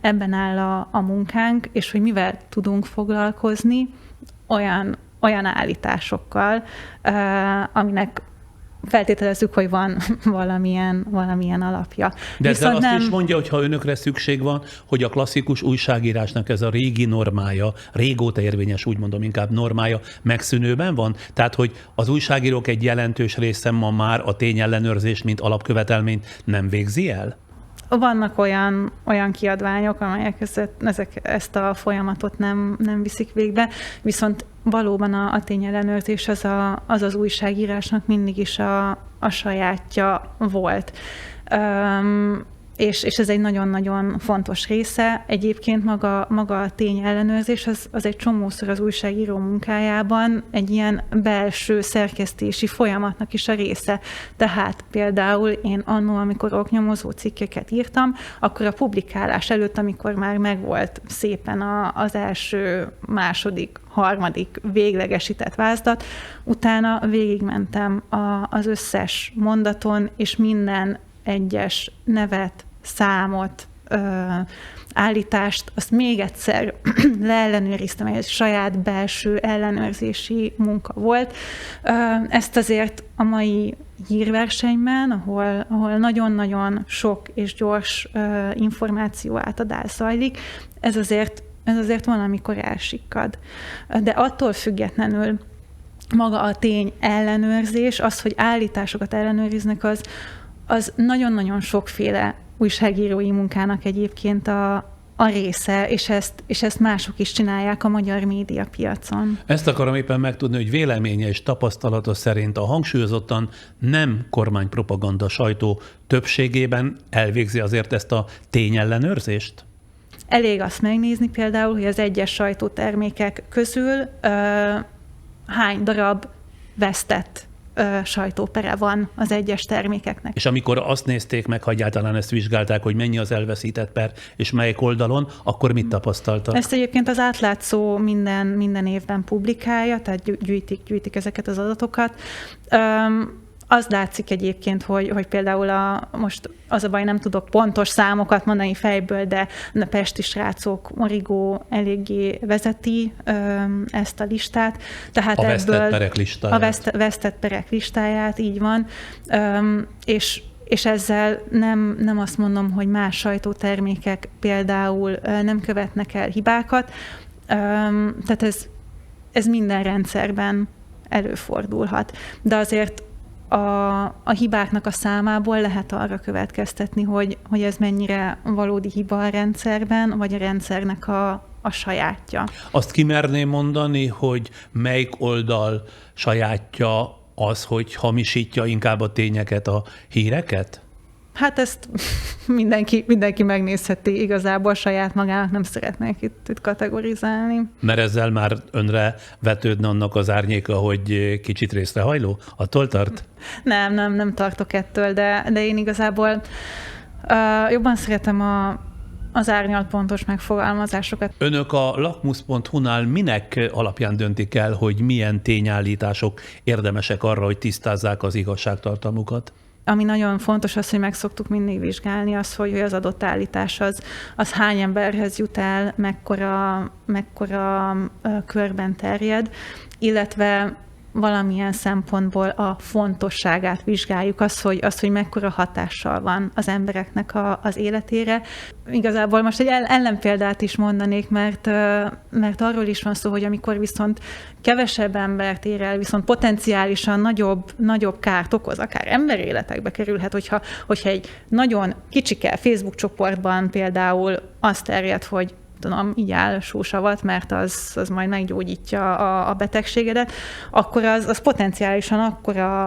B: ebben áll a munkánk, és hogy mivel tudunk foglalkozni, olyan állításokkal, aminek feltételezzük, hogy van valamilyen alapja.
A: De ezzel azt is mondja, hogy ha önökre szükség van, hogy a klasszikus újságírásnak ez a régi normája, régóta érvényes, úgy mondom inkább normája megszűnőben van? Tehát, hogy az újságírók egy jelentős része ma már a tényellenőrzést, mint alapkövetelményt nem végzi el?
B: Vannak olyan kiadványok, amelyek ezt a folyamatot nem viszik végbe, viszont valóban a tényellenőrzés az újságírásnak mindig is a sajátja volt. És ez egy nagyon-nagyon fontos része. Egyébként maga a tényellenőrzés az egy csomószor az újságíró munkájában egy ilyen belső szerkesztési folyamatnak is a része. Tehát például én annó, amikor oknyomozó cikkeket írtam, akkor a publikálás előtt, amikor már megvolt szépen az első, második, harmadik véglegesített vázlat, utána végigmentem az összes mondaton, és minden egyes nevet, számot, állítást, azt még egyszer leellenőriztem, egy saját belső ellenőrzési munka volt. Ezt azért a mai hírversenyben, ahol nagyon-nagyon sok és gyors információ átadás zajlik, ez azért van, amikor elsikkad. De attól függetlenül maga a tény ellenőrzés, az, hogy állításokat ellenőriznek, az nagyon-nagyon sokféle újságírói munkának egyébként a része, és ezt mások is csinálják a magyar médiapiacon.
A: Ezt akarom éppen megtudni, hogy véleménye és tapasztalata szerint a hangsúlyozottan nem kormánypropaganda sajtó többségében elvégzi azért ezt a tényellenőrzést?
B: Elég azt megnézni például, hogy az egyes sajtótermékek közül hány darab vesztett sajtópere van az egyes termékeknek.
A: És amikor azt nézték meg, ha egyáltalán ezt vizsgálták, hogy mennyi az elveszített per, és melyik oldalon, akkor mit tapasztaltak?
B: Ezt egyébként az átlátszó minden évben publikálja, tehát gyűjtik ezeket az adatokat. Az látszik egyébként, hogy például most az a baj, nem tudok pontos számokat mondani fejből, de a pesti srácok, Origó eléggé vezeti ezt a listát. Tehát
A: a vesztett perek listáját.
B: A vesztett perek listáját, így van. És ezzel nem azt mondom, hogy más sajtótermékek például nem követnek el hibákat. Tehát ez minden rendszerben előfordulhat. De azért a hibáknak a számából lehet arra következtetni, hogy ez mennyire valódi hiba a rendszerben, vagy a rendszernek a sajátja.
A: Azt kimerném mondani, hogy melyik oldal sajátja az, hogy hamisítja inkább a tényeket, a híreket?
B: Hát ezt mindenki megnézheti igazából saját magának, nem szeretnék itt kategorizálni.
A: Mert ezzel már önre vetődne annak az árnyéka, hogy kicsit részrehajló? Attól tart?
B: Nem tartok ettől, de én igazából jobban szeretem az árnyalt pontos megfogalmazásokat.
A: Önök a lakmus.hu-nál minek alapján döntik el, hogy milyen tényállítások érdemesek arra, hogy tisztázzák az igazságtartalmukat?
B: Ami nagyon fontos az, hogy meg szoktuk mindig vizsgálni az, hogy az adott állítás az hány emberhez jut el, mekkora körben terjed, illetve valamilyen szempontból a fontosságát vizsgáljuk, az, hogy mekkora hatással van az embereknek az életére. Igazából most egy ellenpéldát is mondanék, mert arról is van szó, hogy amikor viszont kevesebb embert ér el, viszont potenciálisan nagyobb kárt okoz, akár emberéletekbe kerülhet, hogyha egy nagyon kicsike Facebook csoportban például azt terjed, hogy tudom, így áll sósavat, mert az majd meggyógyítja a betegségedet, akkor az potenciálisan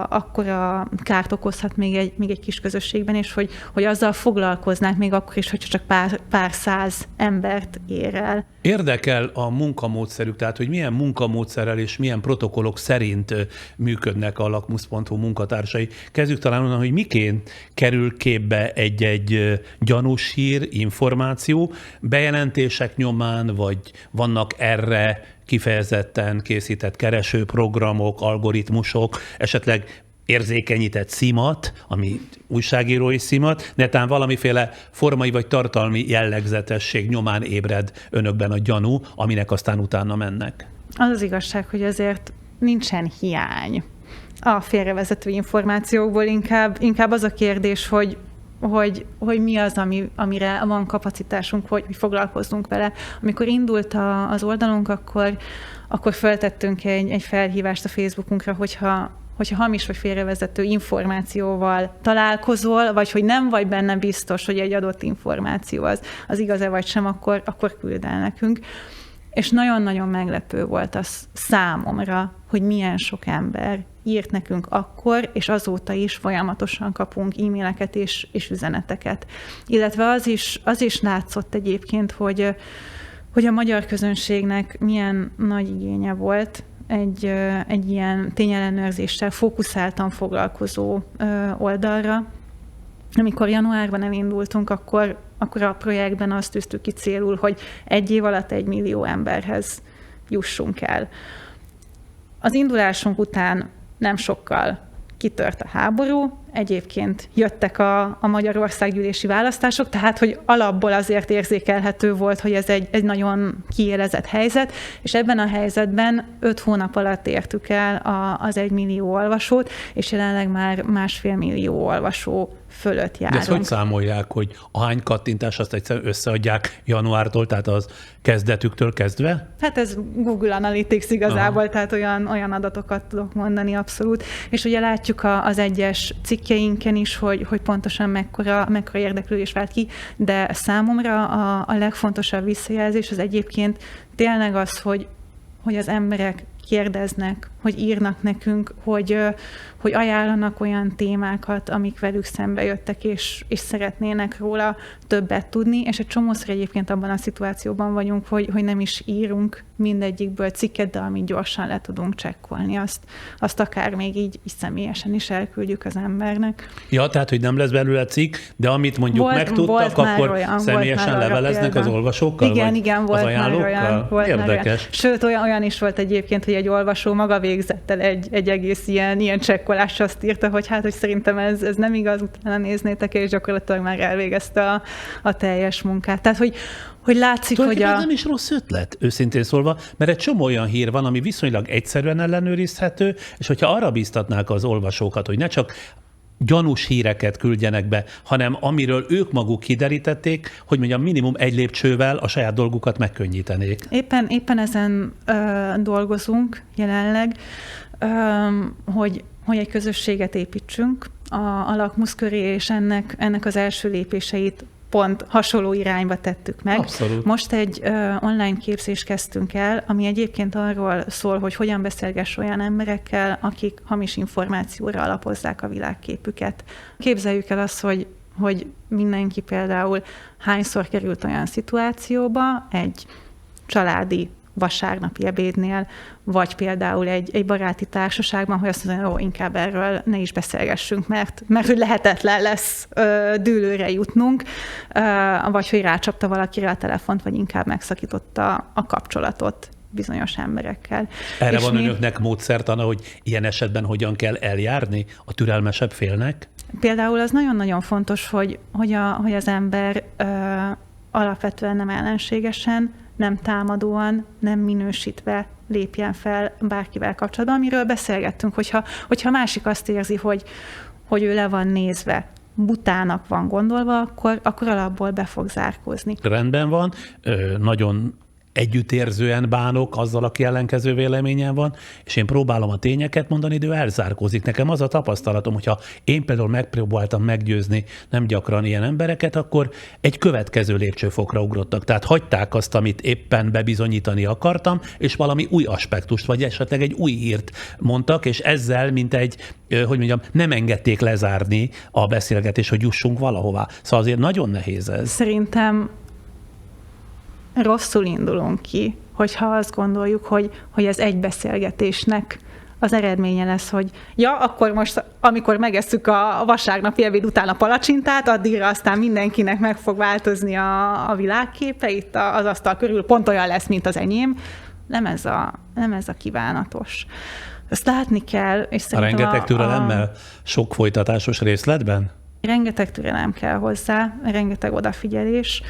B: akkora kárt okozhat még egy kis közösségben, és hogy azzal foglalkoznánk még akkor is, hogyha csak pár száz embert ér el.
A: Érdekel a munkamódszerük, tehát hogy milyen munkamódszerrel és milyen protokollok szerint működnek a Lakmus.hu munkatársai. Kezdjük talán onnan, hogy miként kerül képbe egy gyanús hír, információ, bejelentések nyomán, vagy vannak erre kifejezetten készített keresőprogramok, algoritmusok, esetleg érzékenyített szimat, ami újságírói szimat, netán valamiféle formai vagy tartalmi jellegzetesség nyomán ébred önökben a gyanú, aminek aztán utána mennek.
B: Az igazság, hogy azért nincsen hiány a félrevezető információkból, inkább az a kérdés, hogy mi az, amire van kapacitásunk, hogy foglalkozzunk vele. Amikor indult az oldalunk, akkor feltettünk egy felhívást a Facebookunkra, hogyha hamis vagy félrevezető információval találkozol, vagy hogy nem vagy benne biztos, hogy egy adott információ az igaz-e vagy sem, akkor küld el nekünk. És nagyon-nagyon meglepő volt az számomra, hogy milyen sok ember írt nekünk akkor, és azóta is folyamatosan kapunk e-maileket és üzeneteket. Illetve az is látszott egyébként, hogy a magyar közönségnek milyen nagy igénye volt egy ilyen tényellenőrzéssel fókuszáltan foglalkozó oldalra. Amikor januárban elindultunk, akkor a projektben azt tűztük ki célul, hogy egy év alatt 1 millió emberhez jussunk el. Az indulásunk után nem sokkal kitört a háború, egyébként jöttek a Magyarországgyűlési választások, tehát hogy alapból azért érzékelhető volt, hogy ez egy nagyon kiélezett helyzet, és ebben a helyzetben 5 hónap alatt értük el az 1 millió olvasót, és jelenleg már 1,5 millió olvasó fölött járunk.
A: De ezt hogy számolják, hogy ahány kattintás azt egyszerűen összeadják januártól, tehát az kezdetüktől kezdve?
B: Hát ez Google Analytics igazából, tehát olyan adatokat tudok mondani abszolút. És ugye látjuk az egyes cikkeinken is, hogy pontosan mekkora érdeklődés vált ki, de számomra a legfontosabb visszajelzés az egyébként tényleg az, hogy az emberek kérdeznek, hogy írnak nekünk, hogy ajánlanak olyan témákat, amik velük szembe jöttek, és szeretnének róla többet tudni, és egy csomószor egyébként abban a szituációban vagyunk, hogy nem is írunk mindegyikből cikket, de amit gyorsan le tudunk csekkolni, azt akár még így személyesen is elküldjük az embernek.
A: Ja, tehát, hogy nem lesz belőle cikk, de amit mondjuk megtudtak, akkor személyesen leveleznek az olvasókkal?
B: Igen, volt
A: már olyan. Érdekes.
B: Sőt, olyan is volt egyébként, hogy egy olvasó maga végzett el egy egész ilyen csekkolás, azt írta, hogy hogy szerintem ez nem igaz, utána néznétek, és gyakorlatilag már elvégezte a teljes munkát. Tehát, hogy látszik, hogy
A: ez nem is rossz ötlet, őszintén szólva, mert egy csomó olyan hír van, ami viszonylag egyszerűen ellenőrizhető, és hogyha arra bíztatnák az olvasókat, hogy ne csak gyanús híreket küldjenek be, hanem amiről ők maguk kiderítették, hogy mondjam, minimum 1 lépcsővel a saját dolgukat megkönnyítenék. Éppen
B: ezen dolgozunk jelenleg, hogy egy közösséget építsünk a Lakmus köré, és ennek az első lépéseit pont hasonló irányba tettük meg.
A: Abszolút.
B: Most egy online képzést kezdtünk el, ami egyébként arról szól, hogy hogyan beszélgess olyan emberekkel, akik hamis információra alapozzák a világképüket. Képzeljük el azt, hogy mindenki például hányszor került olyan szituációba egy családi vasárnapi ebédnél, vagy például egy baráti társaságban, hogy azt mondja, hogy inkább erről ne is beszélgessünk, mert hogy lehetetlen lesz dűlőre jutnunk, vagy hogy rácsapta valakire a telefont, vagy inkább megszakította a kapcsolatot bizonyos emberekkel.
A: Erre van önöknek módszertana, hogy ilyen esetben hogyan kell eljárni a türelmesebb félnek?
B: Például az nagyon-nagyon fontos, hogy az ember alapvetően nem ellenségesen, nem támadóan, nem minősítve lépjen fel bárkivel kapcsolatban, amiről beszélgettünk, hogyha másik azt érzi, hogy ő le van nézve, butának van gondolva, akkor alapból be fog zárkózni.
A: Rendben van, nagyon együttérzően bánok azzal, aki ellenkező véleményen van, és én próbálom a tényeket mondani, de ő elzárkózik. Nekem az a tapasztalatom, hogyha én például megpróbáltam meggyőzni nem gyakran ilyen embereket, akkor egy következő lépcsőfokra ugrottak. Tehát hagyták azt, amit éppen bebizonyítani akartam, és valami új aspektust, vagy esetleg egy új hírt mondtak, és ezzel, mint nem engedték lezárni a beszélgetést, hogy jussunk valahová. Szóval azért nagyon nehéz ez.
B: Szerintem rosszul indulunk ki, hogyha azt gondoljuk, hogy ez egy beszélgetésnek az eredménye lesz, hogy akkor most, amikor megesszük a vasárnapi ebéd után a palacsintát, addigra aztán mindenkinek meg fog változni a világképe itt az asztal körül, pont olyan lesz, mint az enyém. Nem ez a kívánatos. Ezt látni kell, és szerintem
A: rengeteg türelemmel, sok folytatásos részletben?
B: Rengeteg türelem kell hozzá, rengeteg odafigyelés,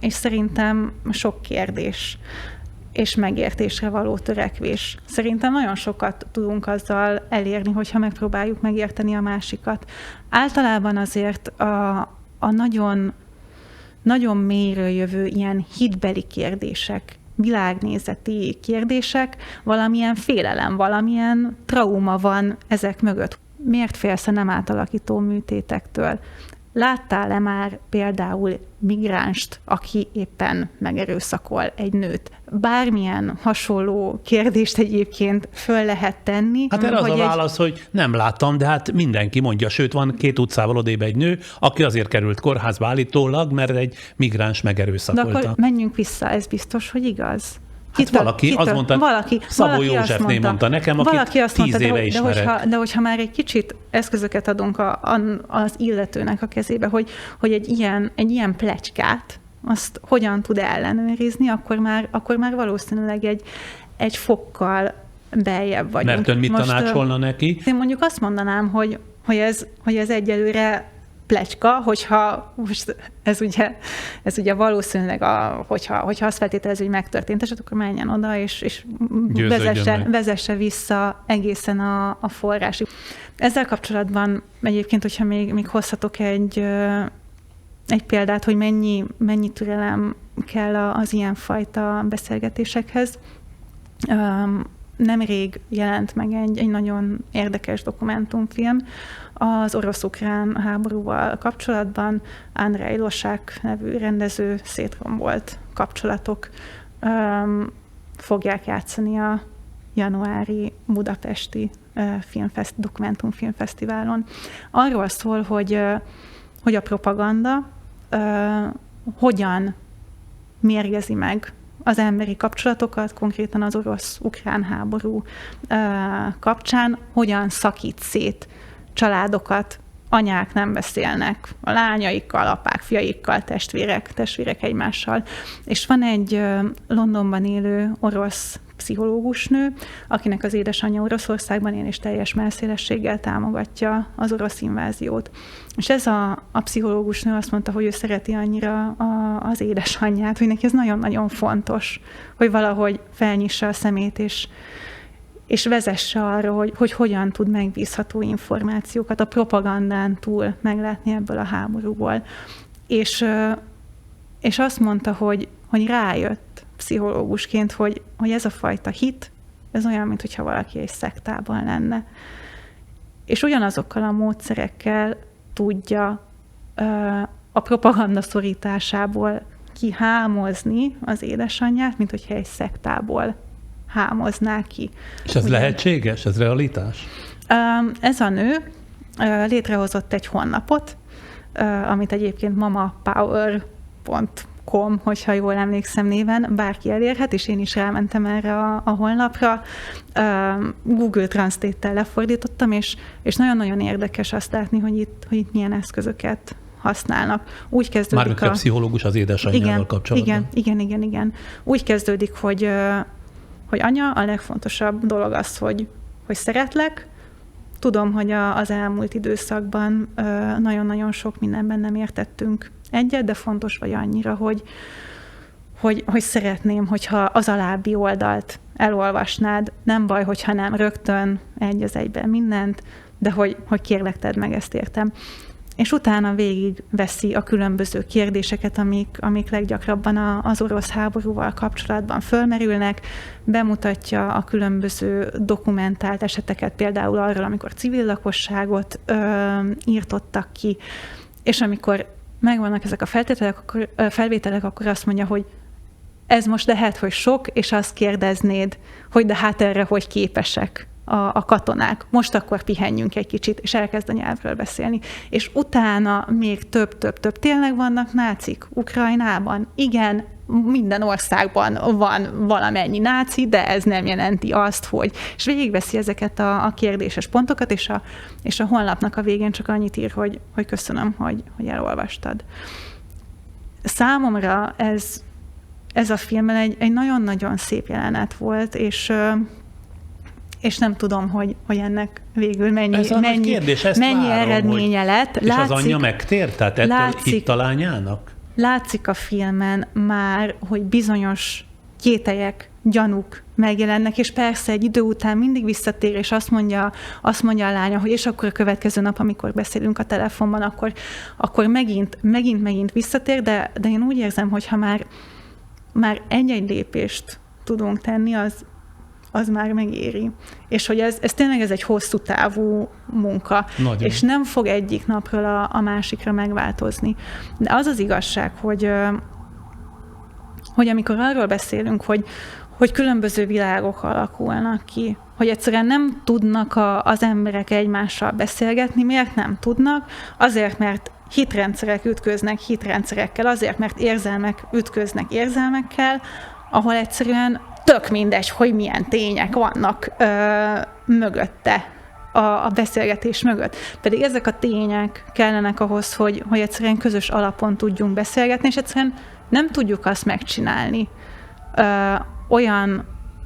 B: és szerintem sok kérdés és megértésre való törekvés. Szerintem nagyon sokat tudunk azzal elérni, hogyha megpróbáljuk megérteni a másikat. Általában azért a nagyon, nagyon mélyről jövő ilyen hitbeli kérdések, világnézeti kérdések, valamilyen félelem, valamilyen trauma van ezek mögött. Miért félsz a nem átalakító műtétektől? Láttál-e már például migránst, aki éppen megerőszakol egy nőt? Bármilyen hasonló kérdést egyébként föl lehet tenni.
A: Hát erre az a válasz, hogy nem láttam, de hát mindenki mondja, sőt van 2 utcával odébb egy nő, aki azért került kórházba állítólag, mert egy migráns megerőszakolta.
B: De akkor menjünk vissza, ez biztos, hogy igaz?
A: Hát valaki azt mondta, Szabó Józsefné mondta nekem, akit 10 éve ismerek.
B: De hogyha már egy kicsit eszközöket adunk az illetőnek a kezébe, hogy egy ilyen pletykát, azt hogyan tud ellenőrizni, akkor már valószínűleg egy fokkal beljebb vagyunk.
A: Mert ön mit tanácsolna neki?
B: Én mondjuk azt mondanám, hogy ez egyelőre pletyka, hogyha most ez ugye valószínűleg, hogyha azt feltételező, hogy megtörtént eset, akkor menjen oda, és vezesse vissza egészen a forrásig. Ezzel kapcsolatban egyébként, hogyha még hozhatok egy példát, hogy mennyi türelem kell az ilyenfajta beszélgetésekhez. Nemrég jelent meg egy nagyon érdekes dokumentumfilm az orosz-ukrán háborúval kapcsolatban. Andrei Losák nevű rendező szétrombolt kapcsolatok fogják játszani a januári budapesti dokumentumfilmfesztiválon. Arról szól, hogy a propaganda hogyan mérgezi meg az emberi kapcsolatokat, konkrétan az orosz-ukrán háború kapcsán, hogyan szakít szét családokat, anyák nem beszélnek a lányaikkal, apák, fiaikkal, testvérek egymással. És van egy Londonban élő orosz pszichológusnő, akinek az édesanyja Oroszországban él, és teljes mellszélességgel támogatja az orosz inváziót. És ez a pszichológusnő azt mondta, hogy ő szereti annyira az édesanyját, hogy neki ez nagyon-nagyon fontos, hogy valahogy felnyissa a szemét, és vezesse arra, hogy hogyan tud megbízható információkat a propagandán túl meglátni ebből a háborúból. És azt mondta, hogy rájött pszichológusként, hogy ez a fajta hit, ez olyan, mintha valaki egy szektában lenne. És ugyanazokkal a módszerekkel tudja a propaganda szorításából kihámozni az édesanyját, mint hogyha egy szektából hámozná ki.
A: És ez lehetséges? Ez realitás?
B: Ez a nő létrehozott egy honlapot, amit egyébként mamapower.com, hogyha jól emlékszem néven, bárki elérhet, és én is rámentem erre a honlapra. Google Translate-tel lefordítottam, és nagyon-nagyon érdekes azt látni, hogy itt milyen eszközöket használnak. Úgy kezdődik
A: Mármint a pszichológus az édesanyjával kapcsolatban.
B: Igen. Úgy kezdődik, hogy anya, a legfontosabb dolog az, hogy szeretlek. Tudom, hogy az elmúlt időszakban nagyon-nagyon sok mindenben nem értettünk egyet, de fontos vagy annyira, hogy szeretném, hogyha az alábbi oldalt elolvasnád, nem baj, hogyha nem rögtön egy az egyben mindent, de hogy kérlek, tedd meg, ezt értem. És utána végig veszi a különböző kérdéseket, amik leggyakrabban az orosz háborúval kapcsolatban fölmerülnek, bemutatja a különböző dokumentált eseteket, például arról, amikor civil lakosságot írtottak ki, és amikor megvannak ezek a felvételek, akkor azt mondja, hogy ez most lehet, hogy sok, és azt kérdeznéd, hogy de hát erre hogy képesek a katonák. Most akkor pihenjünk egy kicsit, és elkezd a nyelvről beszélni. És utána még több. Tényleg vannak nácik Ukrajnában? Igen, minden országban van valamennyi náci, de ez nem jelenti azt, hogy... És végigveszi ezeket a kérdéses pontokat, és a honlapnak a végén csak annyit ír, hogy köszönöm, hogy elolvastad. Számomra ez a filmben egy nagyon-nagyon szép jelenet volt, és nem tudom, hogy ennek végül mennyi eredménye lett.
A: És az anyja megtért? Tehát ettől hittalányának? Látszik
B: a filmen már, hogy bizonyos kételyek, gyanúk megjelennek, és persze egy idő után mindig visszatér, és azt mondja a lánya, hogy és akkor a következő nap, amikor beszélünk a telefonban, akkor megint visszatér, de én úgy érzem, hogy ha már egy-egy lépést tudunk tenni, az már megéri. És hogy ez tényleg egy hosszú távú munka, nagyon. És nem fog egyik napról a másikra megváltozni. De az az igazság, hogy amikor arról beszélünk, hogy különböző világok alakulnak ki, hogy egyszerűen nem tudnak az emberek egymással beszélgetni. Miért nem tudnak? Azért, mert hitrendszerek ütköznek hitrendszerekkel, azért, mert érzelmek ütköznek érzelmekkel, ahol egyszerűen tök mindegy, hogy milyen tények vannak mögötte, a beszélgetés mögött. Pedig ezek a tények kellenek ahhoz, hogy egyszerűen közös alapon tudjunk beszélgetni, és egyszerűen nem tudjuk azt megcsinálni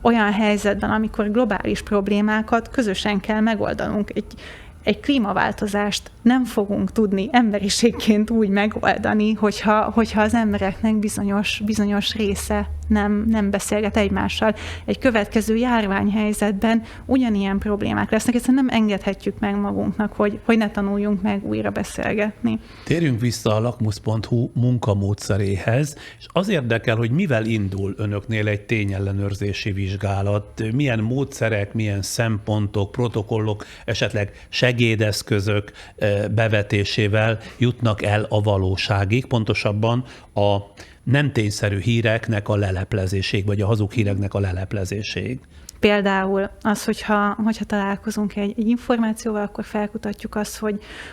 B: olyan helyzetben, amikor globális problémákat közösen kell megoldanunk. Egy klímaváltozást nem fogunk tudni emberiségként úgy megoldani, hogyha az embereknek bizonyos része nem beszélget egymással. Egy következő járványhelyzetben ugyanilyen problémák lesznek, egyszerűen nem engedhetjük meg magunknak, hogy ne tanuljunk meg újra beszélgetni.
A: Térjünk vissza a lakmus.hu munkamódszeréhez, és az érdekel, hogy mivel indul önöknél egy tényellenőrzési vizsgálat, milyen módszerek, milyen szempontok, protokollok, esetleg segédeszközök bevetésével jutnak el a valóságig, pontosabban a nem tényszerű híreknek a leleplezéséig, vagy a hazug híreknek a leleplezéséig.
B: Például az, hogyha találkozunk egy információval, akkor felkutatjuk azt,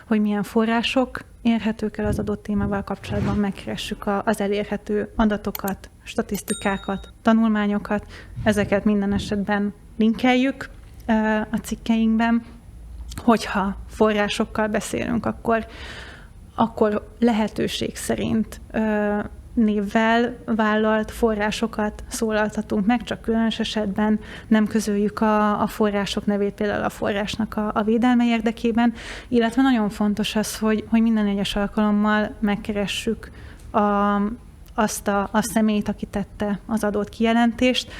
B: hogy milyen források érhetők el az adott témával kapcsolatban, megkeressük az elérhető adatokat, statisztikákat, tanulmányokat, ezeket minden esetben linkeljük a cikkeinkben. Hogyha forrásokkal beszélünk, akkor lehetőség szerint névvel vállalt forrásokat szólaltatunk meg, csak különös esetben nem közöljük a források nevét, például a forrásnak a védelme érdekében, illetve nagyon fontos az, hogy minden egyes alkalommal megkeressük azt a személyt, aki tette az adott kijelentést,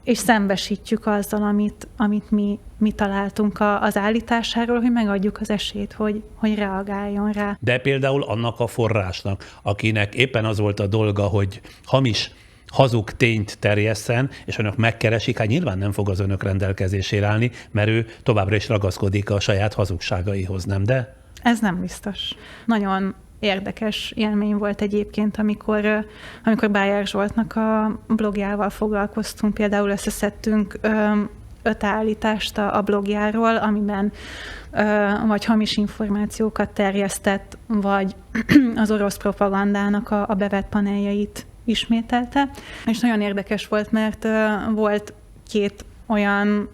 B: és szembesítjük azzal, amit mi találtunk az állításáról, hogy megadjuk az esélyt, hogy reagáljon rá.
A: De például annak a forrásnak, akinek éppen az volt a dolga, hogy hamis, hazug tényt terjesszen, és önök megkeresik, hát nyilván nem fog az önök rendelkezésére állni, mert ő továbbra is ragaszkodik a saját hazugságaihoz, nem de?
B: Ez nem biztos. Nagyon érdekes élmény volt egyébként, amikor Bájer Zsoltnak a blogjával foglalkoztunk, például összeszedtünk 5 állítást a blogjáról, amiben vagy hamis információkat terjesztett, vagy az orosz propagandának a bevett paneljeit ismételte. És nagyon érdekes volt, mert volt 2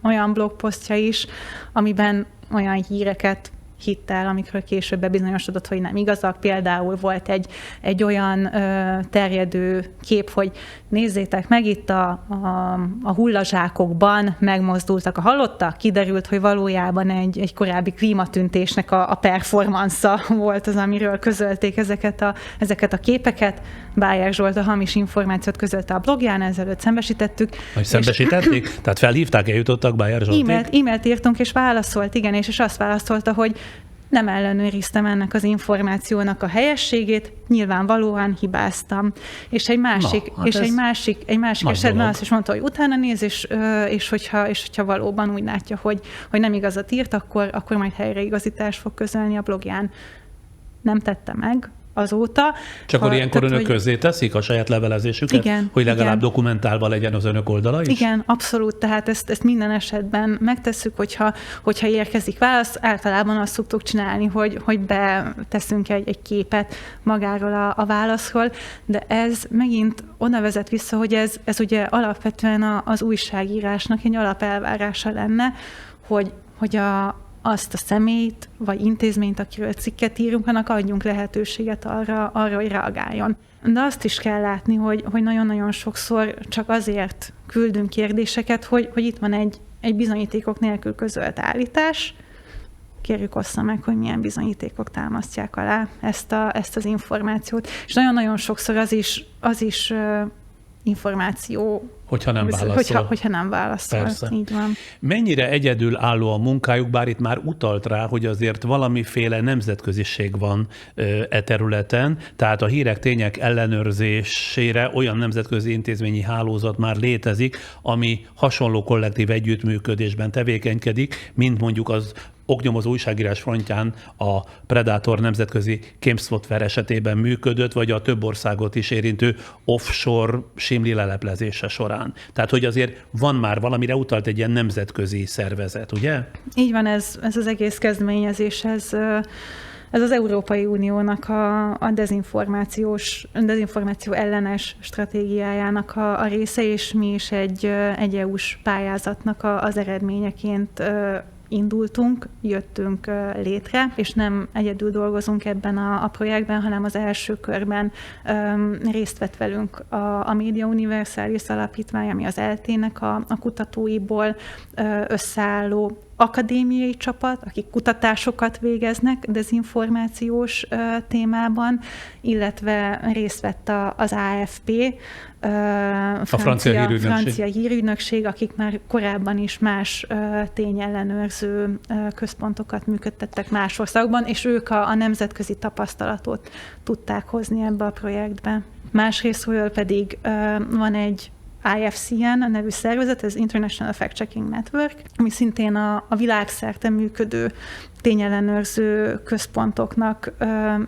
B: olyan blogposztja is, amiben olyan híreket hitt el, amikről később bebizonyosodott, hogy nem igazak. Például volt egy olyan terjedő kép, hogy nézzétek meg, itt a hullazsákokban megmozdultak a halottak, kiderült, hogy valójában egy korábbi klímatüntésnek a performansza volt az, amiről közölték ezeket a képeket. Bájer Zsolt a hamis információt közölte a blogján, ezelőtt szembesítettük.
A: Hogy szembesítették? Tehát felhívták, eljutottak Bájer Zsolték?
B: E-mailt írtunk, és válaszolt, igen, és azt válaszolta, hogy nem ellenőriztem ennek az információnak a helyességét, nyilvánvalóan hibáztam. És egy másik esetben azt is mondta, hogy utána néz, és hogyha valóban úgy látja, hogy nem igazat írt, akkor majd helyreigazítást fog közölni a blogján. Nem tette meg azóta.
A: Csak akkor ilyenkor önök közzé teszik a saját levelezésüket?
B: Igen,
A: hogy legalább
B: igen.
A: dokumentálva legyen az önök oldala is?
B: Igen, abszolút. Tehát ezt minden esetben megtesszük, hogyha érkezik válasz. Általában azt szoktuk csinálni, hogy beteszünk egy képet magáról a válaszról, de ez megint oda vezet vissza, hogy ez ugye alapvetően az újságírásnak egy alapelvárása lenne, hogy azt a személyt, vagy intézményt, akiről cikket írunk, annak adjunk lehetőséget arra, hogy reagáljon. De azt is kell látni, hogy nagyon-nagyon sokszor csak azért küldünk kérdéseket, hogy itt van egy bizonyítékok nélkül közölt állítás, kérjük ossza meg, hogy milyen bizonyítékok támasztják alá ezt az információt. És nagyon-nagyon sokszor az is információ,
A: hogyha nem válaszol.
B: Hogyha nem válaszol.
A: Persze.
B: Így van.
A: Mennyire egyedülálló a munkájuk, bár itt már utalt rá, hogy azért valamiféle nemzetköziség van területen, tehát a hírek, tények ellenőrzésére olyan nemzetközi intézményi hálózat már létezik, ami hasonló kollektív együttműködésben tevékenykedik, mint mondjuk az oknyomozó újságírás frontján a Predator nemzetközi kémszoftver esetében működött, vagy a több országot is érintő offshore simli leleplezése során. Tehát, hogy azért van már valamire utalt egy ilyen nemzetközi szervezet, ugye?
B: Így van, ez az egész kezdeményezés, ez az Európai Uniónak a dezinformáció ellenes stratégiájának a része, és mi is egy EU-s pályázatnak az eredményeként indultunk, jöttünk létre, és nem egyedül dolgozunk ebben a projektben, hanem az első körben részt vett velünk a Media Universalis Alapítvány, ami az ELTE-nek a kutatóiból összeálló akadémiai csapat, akik kutatásokat végeznek dezinformációs témában, illetve részt vett az AFP,
A: a francia
B: hírügynökség, akik már korábban is más tényellenőrző központokat működtettek más országokban, és ők a nemzetközi tapasztalatot tudták hozni ebbe a projektbe. Másrésztről pedig van egy IFCN, a nevű szervezet, ez International Fact Checking Network, ami szintén a világszerte működő tényellenőrző központoknak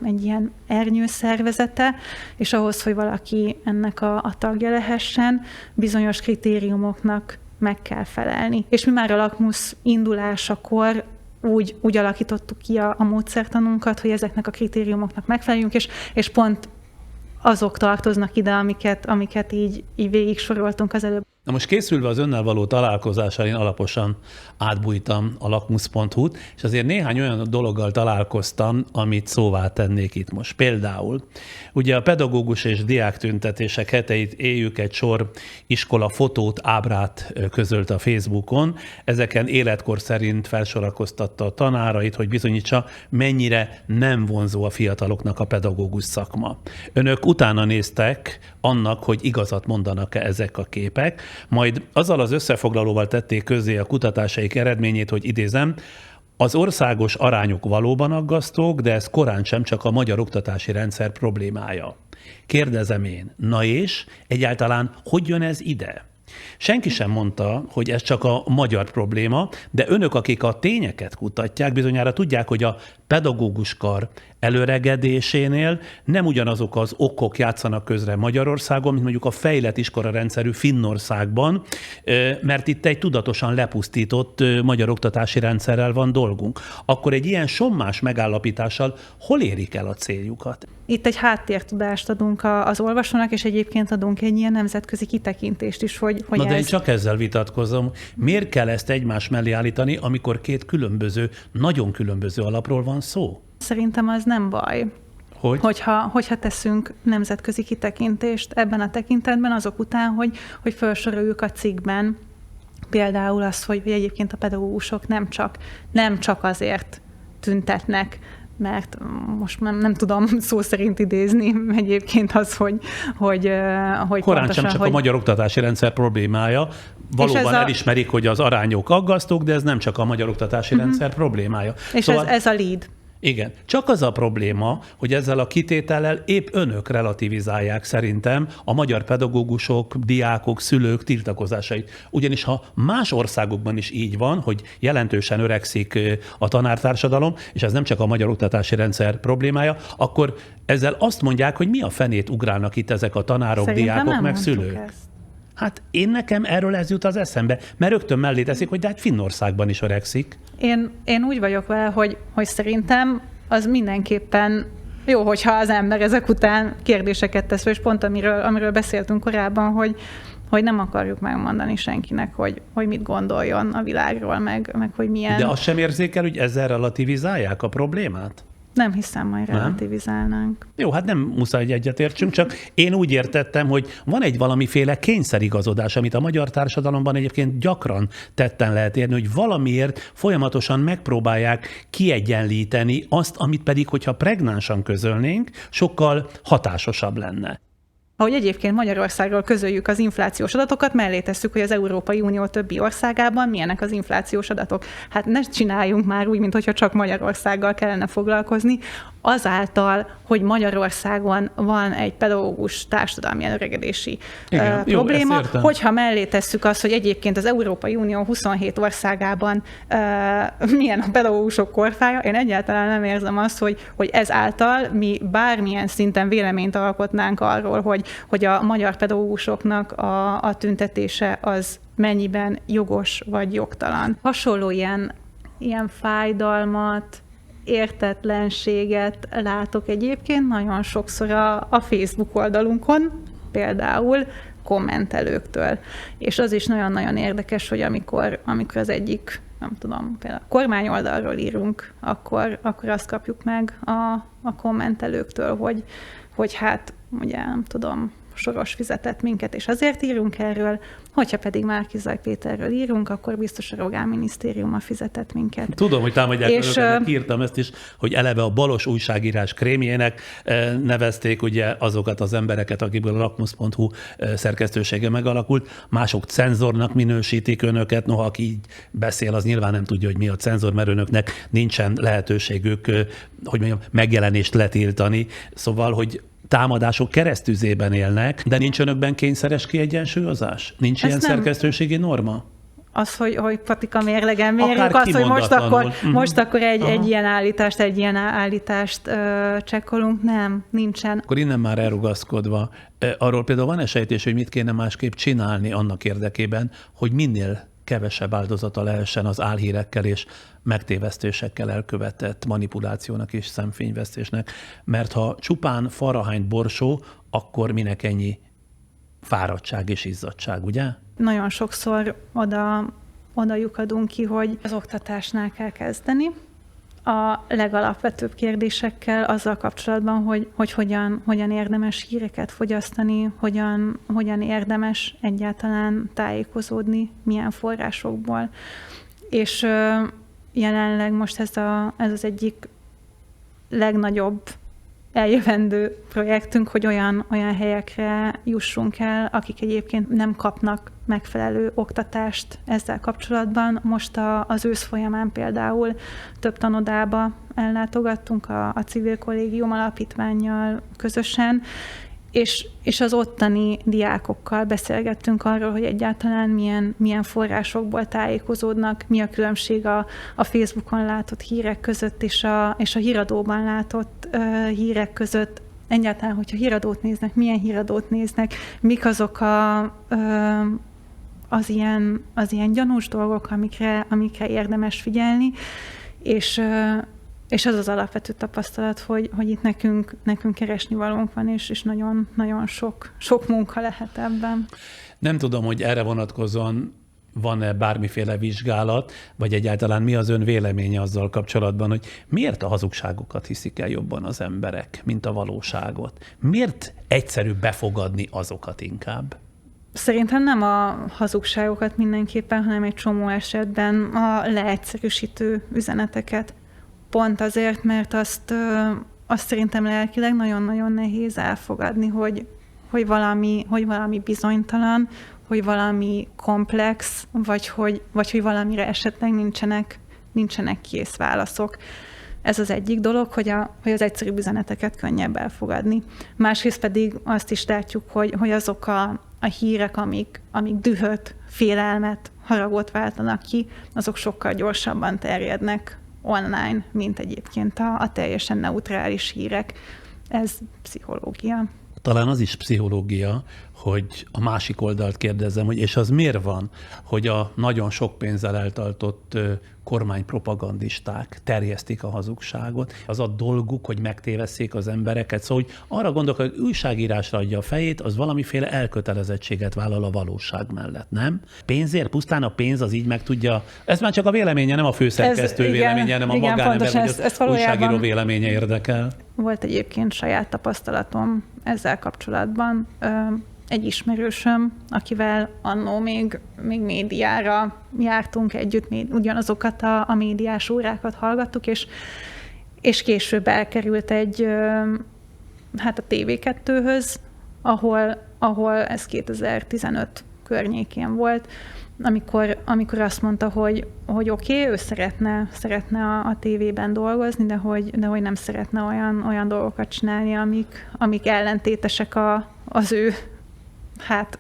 B: egy ilyen ernyőszervezete, és ahhoz, hogy valaki ennek a tagja lehessen, bizonyos kritériumoknak meg kell felelni. És mi már a Lakmusz indulásakor úgy alakítottuk ki a módszertanunkat, hogy ezeknek a kritériumoknak megfeleljünk, és pont azok tartoznak ide, amiket így végig soroltunk az előbb.
A: Na most készülve az önnel való találkozással én alaposan átbújtam a lakmusz.hu-t, és azért néhány olyan dologgal találkoztam, amit szóvá tennék itt most. Például, ugye a pedagógus és diák tüntetések heteit éljük, egy sor iskola fotót, ábrát közölt a Facebookon. Ezeken életkor szerint felsorakoztatta a tanárait, hogy bizonyítsa, mennyire nem vonzó a fiataloknak a pedagógus szakma. Önök utána néztek annak, hogy igazat mondanak-e ezek a képek, majd azzal az összefoglalóval tették közzé a kutatásaik eredményét, hogy idézem, az országos arányok valóban aggasztók, de ez korán sem csak a magyar oktatási rendszer problémája. Kérdezem én, na és egyáltalán hogy jön ez ide? Senki sem mondta, hogy ez csak a magyar probléma, de önök, akik a tényeket kutatják, bizonyára tudják, hogy a pedagóguskar előregedésénél nem ugyanazok az okok játszanak közre Magyarországon, mint mondjuk a fejlett iskolarendszerű Finnországban, mert itt egy tudatosan lepusztított magyar oktatási rendszerrel van dolgunk. Akkor egy ilyen sommás megállapítással hol érik el a céljukat?
B: Itt egy háttértudást adunk az olvasónak, és egyébként adunk egy ilyen nemzetközi kitekintést is, hogy
A: Na de én csak ezzel vitatkozom. Miért kell ezt egymás mellé állítani, amikor két különböző, nagyon különböző alapról van szó?
B: Szerintem az nem baj. Hogyha teszünk nemzetközi kitekintést ebben a tekintetben, azok után, hogy felsoroljuk a cikkben például azt, hogy egyébként a pedagógusok nem csak azért tüntetnek, mert most nem tudom szó szerint idézni egyébként az, hogy
A: korán sem csak a magyar oktatási rendszer problémája. Valóban elismerik, hogy az arányok aggasztók, de ez nem csak a magyar oktatási rendszer problémája.
B: És szóval ez a lead.
A: Igen. Csak az a probléma, hogy ezzel a kitétellel épp önök relativizálják szerintem a magyar pedagógusok, diákok, szülők tiltakozásait. Ugyanis ha más országokban is így van, hogy jelentősen öregszik a tanártársadalom, és ez nem csak a magyar oktatási rendszer problémája, akkor ezzel azt mondják, hogy mi a fenét ugrálnak itt ezek a tanárok, szerintem diákok, meg szülők. Ezt. Hát nekem erről ez jut az eszembe, mert rögtön mellé teszik, hogy de hát Finnországban is öregszik.
B: Én úgy vagyok vele, hogy szerintem az mindenképpen jó, hogyha az ember ezek után kérdéseket tesz, és pont amiről beszéltünk korábban, hogy nem akarjuk megmondani senkinek, hogy mit gondoljon a világról, meg hogy milyen...
A: De azt sem érzékel, hogy ezzel relativizálják a problémát?
B: Nem hiszem, majd relativizálnánk.
A: Jó, hát nem muszáj, hogy egyetértsünk, csak én úgy értettem, hogy van egy valamiféle kényszerigazodás, amit a magyar társadalomban egyébként gyakran tetten lehet érni, hogy valamiért folyamatosan megpróbálják kiegyenlíteni azt, amit pedig, hogyha pregnánsan közölnénk, sokkal hatásosabb lenne.
B: Ahogy egyébként Magyarországról közöljük az inflációs adatokat, mellé tesszük, hogy az Európai Unió többi országában milyenek az inflációs adatok. Hát ne csináljunk már úgy, mintha csak Magyarországgal kellene foglalkozni, azáltal, hogy Magyarországon van egy pedagógus társadalmi előregedési probléma, hogyha mellé tesszük azt, hogy egyébként az Európai Unió 27 országában milyen a pedagógusok korfája, én egyáltalán nem érzem azt, hogy ezáltal mi bármilyen szinten véleményt alkotnánk arról, hogy a magyar pedagógusoknak a tüntetése az mennyiben jogos vagy jogtalan. Hasonló ilyen fájdalmat, értetlenséget látok egyébként nagyon sokszor a Facebook oldalunkon, például kommentelőktől. És az is nagyon-nagyon érdekes, hogy amikor az egyik, nem tudom, például a kormányoldalról írunk, akkor azt kapjuk meg a kommentelőktől, hogy hát, ugye nem tudom, Soros fizetett minket, és azért írunk erről, hogyha pedig Márki-Zay Péterről írunk, akkor biztos a Rogán minisztériuma fizetett minket.
A: Tudom, hogy támadják önöket, írtam ezt is, hogy eleve a balos újságírás krémjének nevezték ugye azokat az embereket, akikből a lakmus.hu szerkesztősége megalakult, mások cenzornak minősítik önöket, noha aki így beszél, az nyilván nem tudja, hogy mi a cenzor, mert önöknek nincsen lehetőségük, hogy mondjam, megjelenést letiltani, szóval, hogy támadások keresztüzében élnek, de nincs önökben kényszeres kiegyensúlyozás? Nincs ilyen szerkesztőségi norma?
B: Az, hogy patika mérlegen mérjük, az, hogy most akkor egy ilyen állítást csekkolunk, nem, nincsen.
A: Akkor innen már elrugaszkodva, arról például van sejtés, hogy mit kéne másképp csinálni annak érdekében, hogy minél kevesebb áldozata lehessen az álhírekkel és megtévesztésekkel elkövetett manipulációnak és szemfényvesztésnek, mert ha csupán farahányt borsó, akkor minek ennyi fáradtság és izzadtság, ugye? Nagyon
B: sokszor oda lyukadunk ki, hogy az oktatásnál kell kezdeni, a legalapvetőbb kérdésekkel azzal kapcsolatban, hogy hogyan érdemes híreket fogyasztani, hogyan érdemes egyáltalán tájékozódni, milyen forrásokból. És jelenleg most ez az egyik legnagyobb eljövendő projektünk, hogy olyan helyekre jussunk el, akik egyébként nem kapnak megfelelő oktatást ezzel kapcsolatban. Most az ősz folyamán például több tanodába ellátogattunk a Civil Kollégium Alapítvánnyal közösen, és az ottani diákokkal beszélgettünk arról, hogy egyáltalán milyen forrásokból tájékozódnak, mi a különbség a Facebookon látott hírek között és a híradóban látott hírek között. Egyáltalán, hogyha híradót néznek, milyen híradót néznek, mik azok az ilyen gyanús dolgok, amikre érdemes figyelni, és az az alapvető tapasztalat, hogy itt nekünk keresni valónk van, és nagyon, nagyon sok munka lehet ebben.
A: Nem tudom, hogy erre vonatkozóan van-e bármiféle vizsgálat, vagy egyáltalán mi az ön véleménye azzal kapcsolatban, hogy miért a hazugságokat hiszik el jobban az emberek, mint a valóságot? Miért egyszerűbb befogadni azokat inkább?
B: Szerintem nem a hazugságokat mindenképpen, hanem egy csomó esetben a leegyszerűsítő üzeneteket. Pont azért, mert azt szerintem lelkileg nagyon-nagyon nehéz elfogadni, hogy valami bizonytalan, hogy valami komplex, vagy hogy valamire esetleg nincsenek kész válaszok. Ez az egyik dolog, hogy az egyszerű üzeneteket könnyebb elfogadni. Másrészt pedig azt is látjuk, hogy azok a hírek, amik dühöt, félelmet, haragot váltanak ki, azok sokkal gyorsabban terjednek online, mint egyébként a teljesen neutrális hírek. Ez pszichológia.
A: Talán az is pszichológia, hogy a másik oldalt kérdezzem, hogy és az miért van, hogy a nagyon sok pénzzel eltartott kormánypropagandisták terjesztik a hazugságot. Az a dolguk, hogy megtévesszék az embereket. Szóval, hogy arra gondolok, hogy újságírásra adja a fejét, az valamiféle elkötelezettséget vállal a valóság mellett, nem? Pénzért, pusztán a pénz az így meg tudja. Ez már csak a véleménye, nem a főszerkesztő véleménye, hanem a magánember, vagy az újságíró véleménye érdekel.
B: Volt egyébként saját tapasztalatom ezzel kapcsolatban. Egy ismerősöm, akivel annó még médiára jártunk együtt, ugyanazokat a médiás órákat hallgattuk, és később elkerült a TV2-höz, ahol ez 2015 környékén volt, amikor azt mondta, hogy oké, ő szeretne a tévében dolgozni, de hogy nem szeretne olyan dolgokat csinálni, amik ellentétesek az ő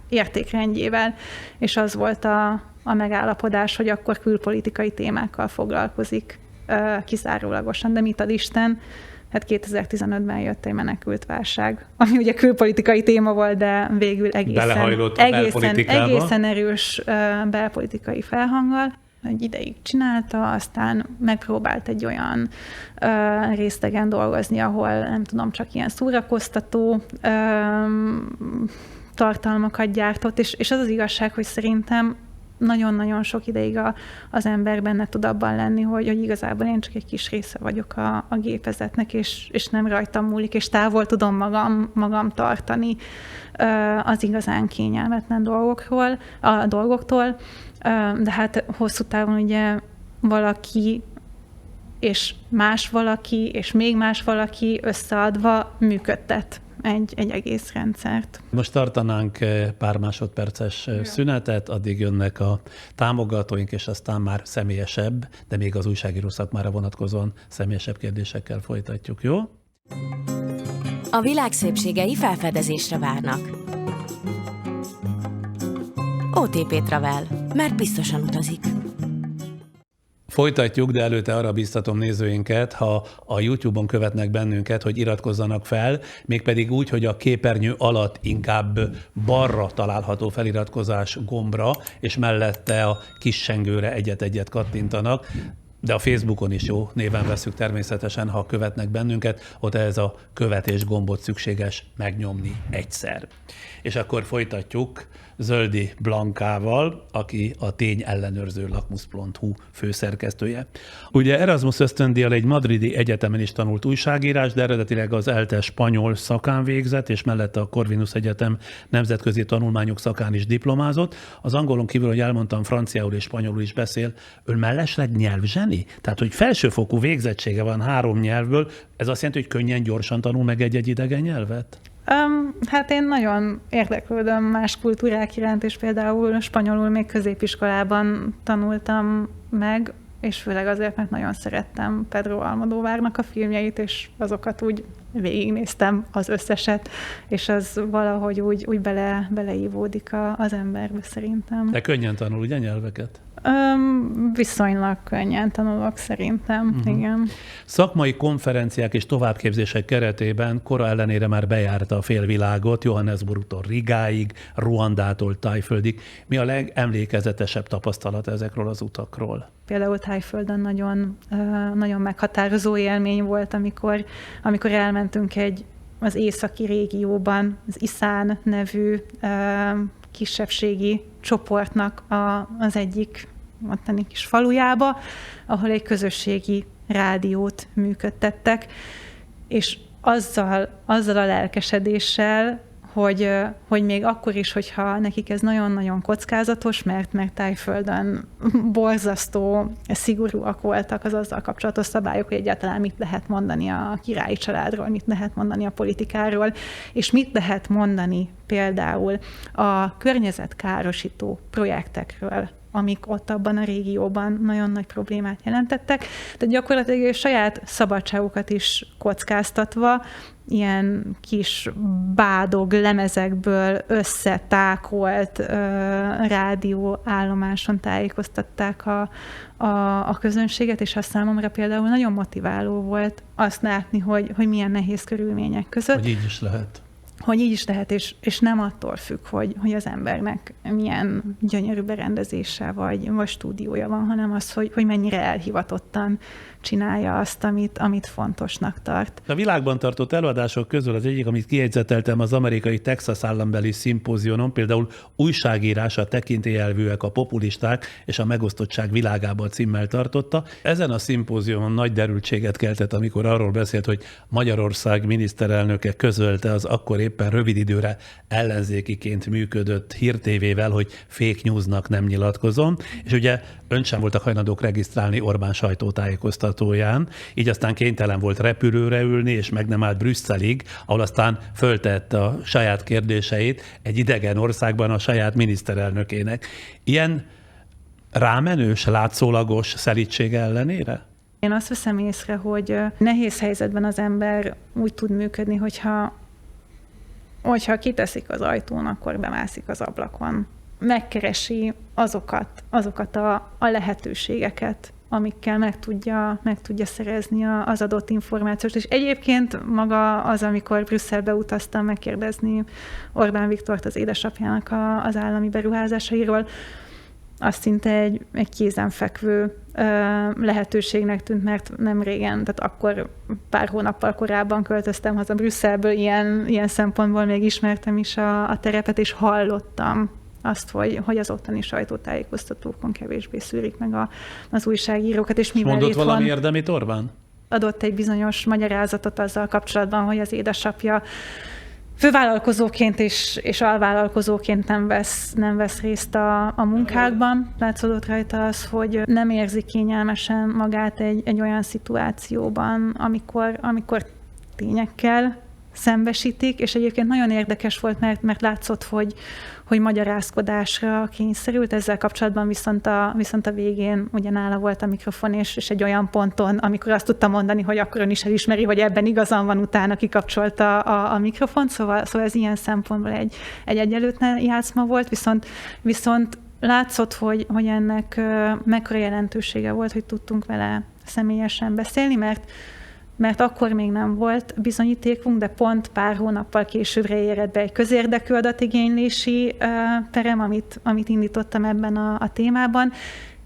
B: értékrendjével, és az volt a megállapodás, hogy akkor külpolitikai témákkal foglalkozik kizárólagosan, de mit ad Isten? Hát 2015-ben jött egy menekültválság, ami ugye külpolitikai téma volt, de végül egészen erős belpolitikai felhanggal. Egy ideig csinálta, aztán megpróbált egy olyan részlegen dolgozni, ahol nem tudom, csak ilyen szórakoztató tartalmakat gyártott, és az igazság, hogy szerintem nagyon-nagyon sok ideig az ember benne tud abban lenni, hogy igazából én csak egy kis része vagyok a gépezetnek, és nem rajtam múlik, és távol tudom magam tartani az igazán kényelmetlen dolgoktól. De hát hosszú távon ugye valaki és más valaki, és még más valaki összeadva működtet egy egész rendszert.
A: Most tartanánk pár másodperces szünetet, addig jönnek a támogatóink, és aztán már személyesebb, de még az újságíró szakmára vonatkozóan személyesebb kérdésekkel folytatjuk, jó?
D: A világ szépségei felfedezésre várnak. OTP Travel, mert biztosan utazik.
A: Folytatjuk, de előtte arra biztatom nézőinket, ha a YouTube-on követnek bennünket, hogy iratkozzanak fel, mégpedig úgy, hogy a képernyő alatt inkább balra található feliratkozás gombra, és mellette a kis sengőre egyet-egyet kattintanak. De a Facebookon is jó néven veszük természetesen, ha követnek bennünket, ott ez a követés gombot szükséges megnyomni egyszer. És akkor folytatjuk Zöldi Blankával, aki a tényellenőrző lakmus.hu főszerkesztője. Ugye Erasmus ösztöndíjjal egy madridi egyetemen is tanult újságírás, de eredetileg az ELTE spanyol szakán végzett, és mellette a Corvinus Egyetem nemzetközi tanulmányok szakán is diplomázott. Az angolon kívül, hogy elmondtam, franciául és spanyolul is beszél. Ön mellesleg nyelvzseni? Tehát, hogy felsőfokú végzettsége van 3 nyelvből, ez azt jelenti, hogy könnyen, gyorsan tanul meg egy idegen nyelvet?
B: Hát én nagyon érdeklődöm más kultúrák iránt, és például spanyolul még középiskolában tanultam meg, és főleg azért, mert nagyon szerettem Pedro Almodóvárnak a filmjeit, és azokat úgy végignéztem az összeset, és az valahogy úgy beleívódik az emberbe szerintem.
A: De könnyen tanul, ugye, nyelveket?
B: Viszonylag könnyen tanulok szerintem, igen.
A: Szakmai konferenciák és továbbképzések keretében kora ellenére már bejárta a félvilágot, Johannesburgtól Rigáig, Ruandától Tájföldig. Mi a legemlékezetesebb tapasztalat ezekről az utakról?
B: Például Tájföldön nagyon meghatározó élmény volt, amikor elmentünk az északi régióban, az Iszán nevű kisebbségi csoportnak az egyik ottani kis falujába, ahol egy közösségi rádiót működtettek, és azzal a lelkesedéssel, hogy még akkor is, hogyha nekik ez nagyon-nagyon kockázatos, mert Tájföldön borzasztó, szigorúak voltak az azzal kapcsolatos szabályok, hogy egyáltalán mit lehet mondani a királyi családról, mit lehet mondani a politikáról, és mit lehet mondani például a környezetkárosító projektekről, amik ott abban a régióban nagyon nagy problémát jelentettek. Tehát gyakorlatilag saját szabadságukat is kockáztatva, ilyen kis bádog lemezekből összetákolt rádióállomáson tájékoztatták a közönséget, és az számomra például nagyon motiváló volt azt látni, hogy milyen nehéz körülmények között.
A: Hogy így is lehet.
B: Hogy így is lehet, és nem attól függ, hogy az embernek milyen gyönyörű berendezése vagy stúdiója van, hanem az, hogy mennyire elhivatottan csinálja azt, amit fontosnak tart.
A: A világban tartott előadások közül az egyik, amit kijegyzeteltem, az amerikai Texas állambeli szimpózionon, például újságírás, a tekintélyelvűek, a populisták és a megosztottság világában címmel tartotta. Ezen a szimpózionon nagy derültséget keltett, amikor arról beszélt, hogy Magyarország miniszterelnöke közölte az akkor éppen rövid időre ellenzékiként működött Hír TV-vel, hogy fake newsnak nem nyilatkozom, és ugye ön sem voltak hajlandók regisztrálni Orbán sajtótájékoztatóján, így aztán kénytelen volt repülőre ülni, és meg nem állt Brüsszelig, ahol aztán föltette a saját kérdéseit egy idegen országban a saját miniszterelnökének. Ilyen rámenős, látszólagos szelídség ellenére?
B: Én azt veszem észre, hogy nehéz helyzetben az ember úgy tud működni, hogyha kiteszik az ajtón, akkor bemászik az ablakon. Megkeresi azokat a lehetőségeket, amikkel meg tudja szerezni az adott információt. És egyébként maga az, amikor Brüsszelbe utaztam megkérdezni Orbán Viktort, az édesapjának az állami beruházásairól, az szinte egy kézenfekvő lehetőségnek tűnt, mert nem régen, tehát akkor pár hónappal korábban költöztem haza Brüsszelből, ilyen szempontból még ismertem is a terepet, és hallottam azt, hogy az ottani sajtótájékoztatókon kevésbé szűrik meg az újságírókat. És mivel
A: mondott
B: itthon
A: valami érdemét Orbán?
B: Adott egy bizonyos magyarázatot azzal kapcsolatban, hogy az édesapja fővállalkozóként és alvállalkozóként nem vesz részt a munkákban. Látszódott rajta az, hogy nem érzi kényelmesen magát egy olyan szituációban, amikor tényekkel szembesítik, és egyébként nagyon érdekes volt, mert látszott, hogy magyarázkodásra kényszerült. Ezzel kapcsolatban viszont a végén ugye nála volt a mikrofon, és egy olyan ponton, amikor azt tudta mondani, hogy akkor ön is elismeri, hogy ebben igazam van, utána kikapcsolta a mikrofont, szóval ez ilyen szempontból egy egyenlőtlen játszma volt, viszont látszott, hogy ennek mekkora jelentősége volt, hogy tudtunk vele személyesen beszélni, mert akkor még nem volt bizonyítékunk, de pont pár hónappal későbbre érett be egy közérdekű adatigénylési perem, amit indítottam ebben a témában,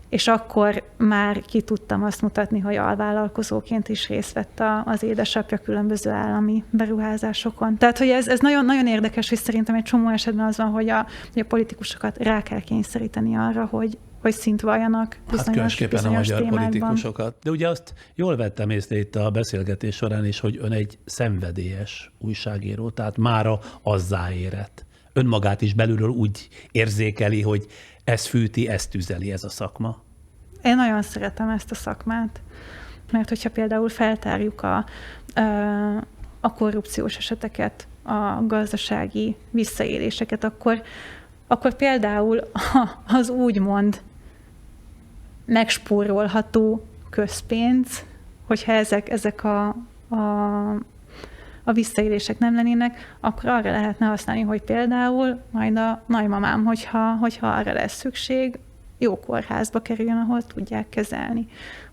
B: és akkor már ki tudtam azt mutatni, hogy alvállalkozóként is részt vett az édesapja különböző állami beruházásokon. Tehát, hogy ez nagyon, nagyon érdekes, és szerintem egy csomó esetben az van, hogy a politikusokat rá kell kényszeríteni arra, hogy szint valljanak bizonyos
A: a magyar
B: témákban.
A: politikusokat. De ugye azt jól vettem észre itt a beszélgetés során is, hogy ön egy szenvedélyes újságíró, tehát mára azzá érett. Önmagát is belülről úgy érzékeli, hogy ez fűti, ez tüzeli ez a szakma.
B: Én nagyon szeretem ezt a szakmát, mert hogyha például feltárjuk a korrupciós eseteket, a gazdasági visszaéléseket, akkor például az úgymond megspórolható közpénz, hogyha ezek a visszaélések nem lennének, akkor arra lehetne használni, hogy például majd a nagymamám, hogyha arra lesz szükség, jó kórházba kerüljön, ahol tudják kezelni.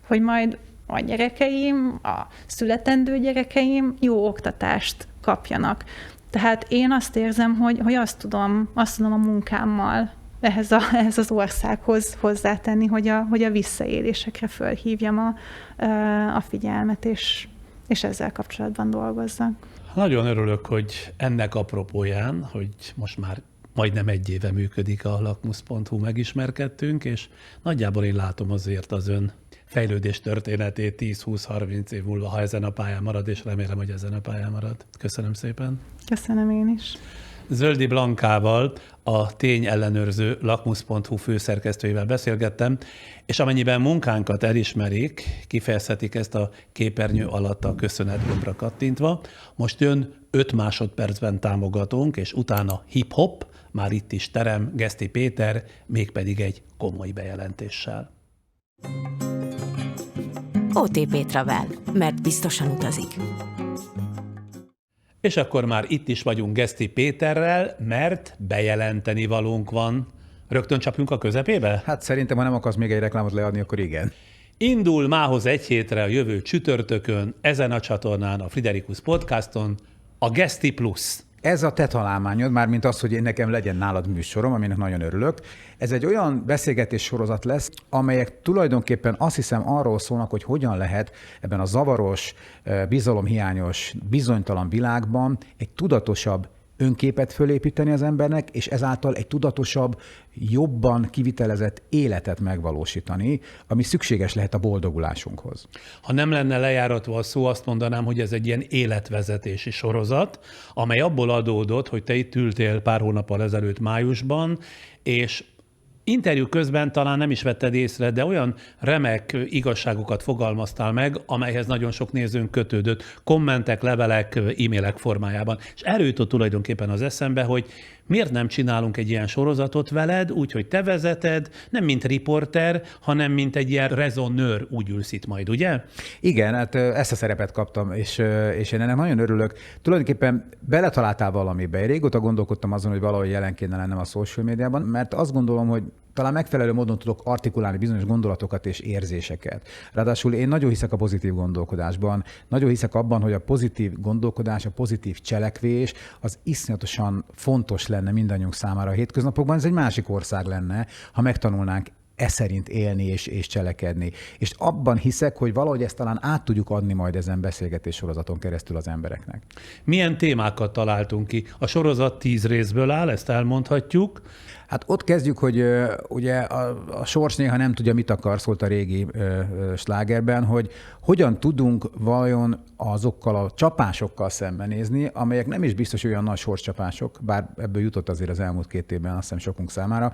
B: Hogy majd a gyerekeim, a születendő gyerekeim jó oktatást kapjanak. Tehát én azt érzem, hogy azt tudom a munkámmal ehhez az országhoz hozzátenni, hogy a visszaélésekre fölhívjam a figyelmet, és ezzel kapcsolatban dolgozzak.
A: Nagyon örülök, hogy ennek apropóján, hogy most már majdnem 1 éve működik a lakmus.hu, megismerkedtünk, és nagyjából én látom azért az ön fejlődés történetét 10-20-30 év múlva, ha ezen a pályán marad, és remélem, hogy ezen a pályán marad. Köszönöm szépen.
B: Köszönöm én is.
A: Zöldi Blankával, a tényellenőrző lakmus.hu főszerkesztőjével beszélgettem, és amennyiben munkánkat elismerik, kifejezhetik ezt a képernyő alatt a köszönetgombra kattintva. Most jön 5 másodpercben támogatónk, és utána hip-hop, már itt is terem, Geszti Péter, mégpedig egy komoly bejelentéssel.
D: OTP Travel, mert biztosan utazik.
A: És akkor már itt is vagyunk Geszti Péterrel, mert bejelenteni valónk van. Rögtön csapjunk a közepébe?
C: Hát szerintem, ha nem akarsz még egy reklámot leadni, akkor igen.
A: Indul mához 1 hétre a jövő csütörtökön, ezen a csatornán, a Friderikus Podcaston, a Geszti Plus.
C: Ez a te találmányod, mármint az, hogy én nekem legyen nálad műsorom, aminek nagyon örülök. Ez egy olyan beszélgetés sorozat lesz, amelyek tulajdonképpen azt hiszem arról szólnak, hogy hogyan lehet ebben a zavaros, bizalomhiányos, bizonytalan világban egy tudatosabb önképet fölépíteni az embernek, és ezáltal egy tudatosabb, jobban kivitelezett életet megvalósítani, ami szükséges lehet a boldogulásunkhoz.
A: Ha nem lenne lejáratva a szó, azt mondanám, hogy ez egy ilyen életvezetési sorozat, amely abból adódott, hogy te itt ültél pár hónappal ezelőtt májusban, és interjú közben talán nem is vetted észre, de olyan remek igazságokat fogalmaztál meg, amelyhez nagyon sok nézőnk kötődött, kommentek, levelek, e-mailek formájában. És erről jutott tulajdonképpen az eszembe, hogy miért nem csinálunk egy ilyen sorozatot veled, úgyhogy te vezeted, nem mint riporter, hanem mint egy ilyen rezonőr, úgy ülsz itt majd, ugye?
C: Igen, hát ezt a szerepet kaptam, és én ennek nagyon örülök. Tulajdonképpen beletaláltál valamibe. Én régóta gondolkodtam azon, hogy valahogy jelen kéne lennem a social médiában, mert azt gondolom, hogy talán megfelelő módon tudok artikulálni bizonyos gondolatokat és érzéseket. Ráadásul én nagyon hiszek a pozitív gondolkodásban, nagyon hiszek abban, hogy a pozitív gondolkodás, a pozitív cselekvés az iszonyatosan fontos lenne mindannyiunk számára a hétköznapokban. Ez egy másik ország lenne, ha megtanulnánk szerint élni és cselekedni. És abban hiszek, hogy valahogy ezt talán át tudjuk adni majd ezen beszélgetés sorozaton keresztül az embereknek.
A: Milyen témákat találtunk ki? A sorozat 10 részből áll, ezt elmondhatjuk.
C: Hát ott kezdjük, hogy ugye a sors néha nem tudja, mit akar, szólt a régi slágerben, hogy hogyan tudunk vajon azokkal a csapásokkal szembenézni, amelyek nem is biztos olyan nagy sorscsapások, bár ebből jutott azért az elmúlt 2 évben, azt hiszem sokunk számára.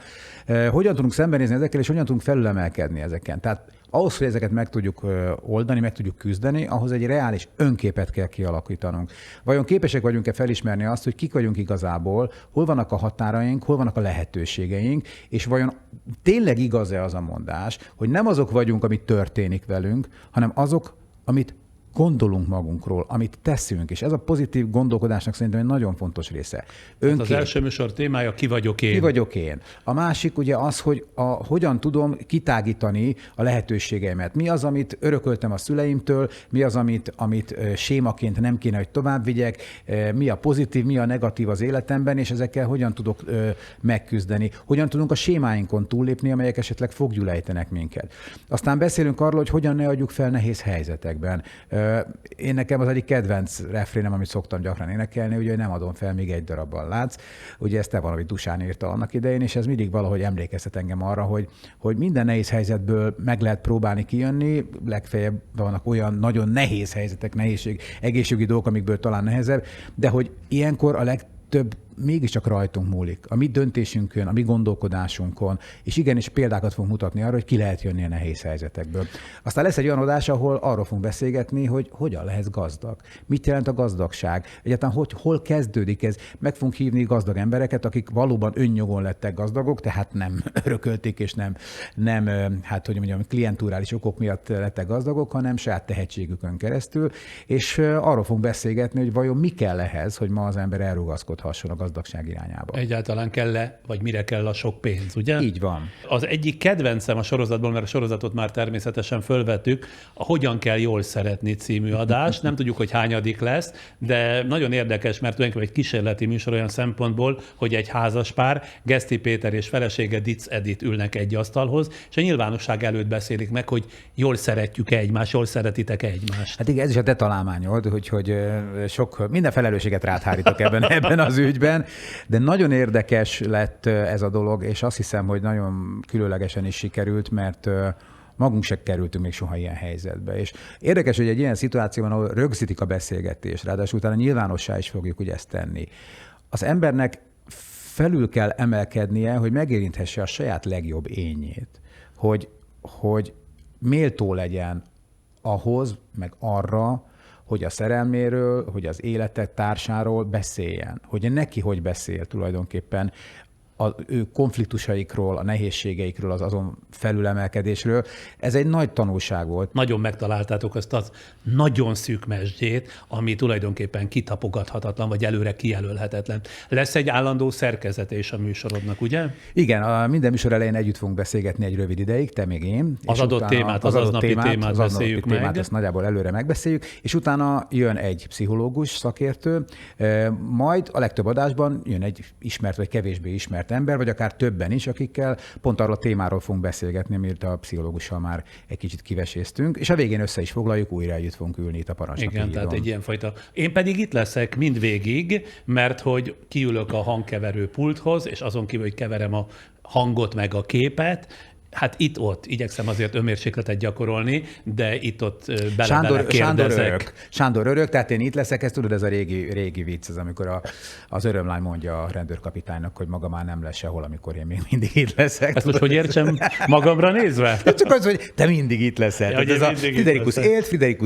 C: Hogyan tudunk szembenézni ezekkel, és hogyan tudunk felülemelkedni ezeken. Tehát ahhoz, hogy ezeket meg tudjuk oldani, meg tudjuk küzdeni, ahhoz egy reális önképet kell kialakítanunk. Vajon képesek vagyunk-e felismerni azt, hogy kik vagyunk igazából, hol vannak a határaink, hol vannak a lehetőségeink, és vajon tényleg igaz-e az a mondás, hogy nem azok vagyunk, amit történik velünk, hanem azok, amit gondolunk magunkról, amit teszünk, és ez a pozitív gondolkodásnak szerintem egy nagyon fontos része.
A: Az első műsor témája ki vagyok én.
C: Ki vagyok én. A másik ugye az, hogy hogyan tudom kitágítani a lehetőségeimet. Mi az, amit örököltem a szüleimtől, mi az, amit sémaként nem kéne, hogy tovább vigyek, mi a pozitív, mi a negatív az életemben, és ezekkel hogyan tudok megküzdeni. Hogyan tudunk a sémáinkon túllépni, amelyek esetleg foglyulejtenek minket. Aztán beszélünk arról, hogy hogyan ne adjuk fel nehéz helyzetekben. Én nekem az egyik kedvenc refrénem, amit szoktam gyakran énekelni, ugye nem adom fel, még egy darabban látsz. Ugye ezt te valami Dusán írta annak idején, és ez mindig valahogy emlékeztet engem arra, hogy minden nehéz helyzetből meg lehet próbálni kijönni, legfeljebb vannak olyan nagyon nehéz helyzetek, egészségügyi dolgok, amikből talán nehezebb, de hogy ilyenkor a legtöbb mégiscsak rajtunk múlik, a mi döntésünkön, a mi gondolkodásunkon, és igenis példákat fogunk mutatni arra, hogy ki lehet jönni a nehéz helyzetekből. Aztán lesz egy olyan adás, ahol arról fogunk beszélgetni, hogy hogyan lehet gazdag, mit jelent a gazdagság, egyáltalán hol kezdődik ez. Meg fogunk hívni gazdag embereket, akik valóban önjogon lettek gazdagok, tehát nem örökölték és nem hát hogy mondjam, klientúrális okok miatt lettek gazdagok, hanem saját tehetségükön keresztül, és arról fogunk beszélgetni, hogy vajon mi kell ehhez, hogy ma az ember elrugaszkodhasson a gazdagság irányába.
A: Egyáltalán kell-e, vagy mire kell a sok pénz, ugye?
C: Így van.
A: Az egyik kedvencem a sorozatból, mert a sorozatot már természetesen fölvettük, a Hogyan kell jól szeretni című adás. Nem tudjuk, hogy hányadik lesz, de nagyon érdekes, mert tulajdonképpen egy kísérleti műsor olyan szempontból, hogy egy házaspár, Geszti Péter és felesége Dic Edith ülnek egy asztalhoz, és a nyilvánosság előtt beszélik meg, hogy jól szeretjük-e egymást, jól szeretitek-e egymást.
C: Hát igen, ez is a te találmányod, hogy sok, minden felelősséget ráthárítok ebben az ügyben, de nagyon érdekes lett ez a dolog, és azt hiszem, hogy nagyon különlegesen is sikerült, mert magunk se kerültünk még soha ilyen helyzetbe. És érdekes, hogy egy ilyen szituációban, ahol rögzítik a beszélgetést, ráadásul utána nyilvánossá is fogjuk ugye ezt tenni. Az embernek felül kell emelkednie, hogy megérinthesse a saját legjobb énjét, hogy méltó legyen ahhoz, meg arra, hogy a szerelméről, hogy az élete társáról beszéljen. Hogy neki hogy beszél tulajdonképpen az ő konfliktusaikról, a nehézségeikről, az azon felülemelkedésről. Ez egy nagy tanulság volt.
A: Nagyon megtaláltátok azt az nagyon szűk mesdjét, ami tulajdonképpen kitapogathatatlan, vagy előre kijelölhetetlen. Lesz egy állandó szerkezete is a műsorodnak, ugye?
C: Igen, minden műsor elején együtt fogunk beszélgetni egy rövid ideig, te még én.
A: Az adott témát, az aznapi témát beszéljük meg.
C: Témát, azt nagyjából előre megbeszéljük, és utána jön egy pszichológus szakértő, majd a legtöbb adásban jön egy ismert vagy kevésbé ismert ember, vagy akár többen is, akikkel pont arról a témáról fogunk beszélgetni, amit a pszichológussal már egy kicsit kiveséztünk, és a végén össze is foglaljuk, újra együtt fogunk ülni itt a Parancsnoki
A: Igen,
C: hídon.
A: tehát egy ilyenfajta. Én pedig itt leszek mindvégig, mert hogy kiülök a hangkeverő pulthoz, és azon kívül, hogy keverem a hangot meg a képet, hát itt-ott igyekszem azért önmérsékletet gyakorolni, de itt-ott bele kérdezek.
C: Sándor örök, tehát én itt leszek, ezt tudod, ez a régi vicc, az amikor az örömlány mondja a rendőrkapitánynak, hogy maga már nem lesz sehol, amikor én még mindig itt leszek.
A: Ezt most hogy értsem magamra nézve?
C: Csak az, hogy te mindig itt leszel.
A: Ja,
C: ez a Friderikus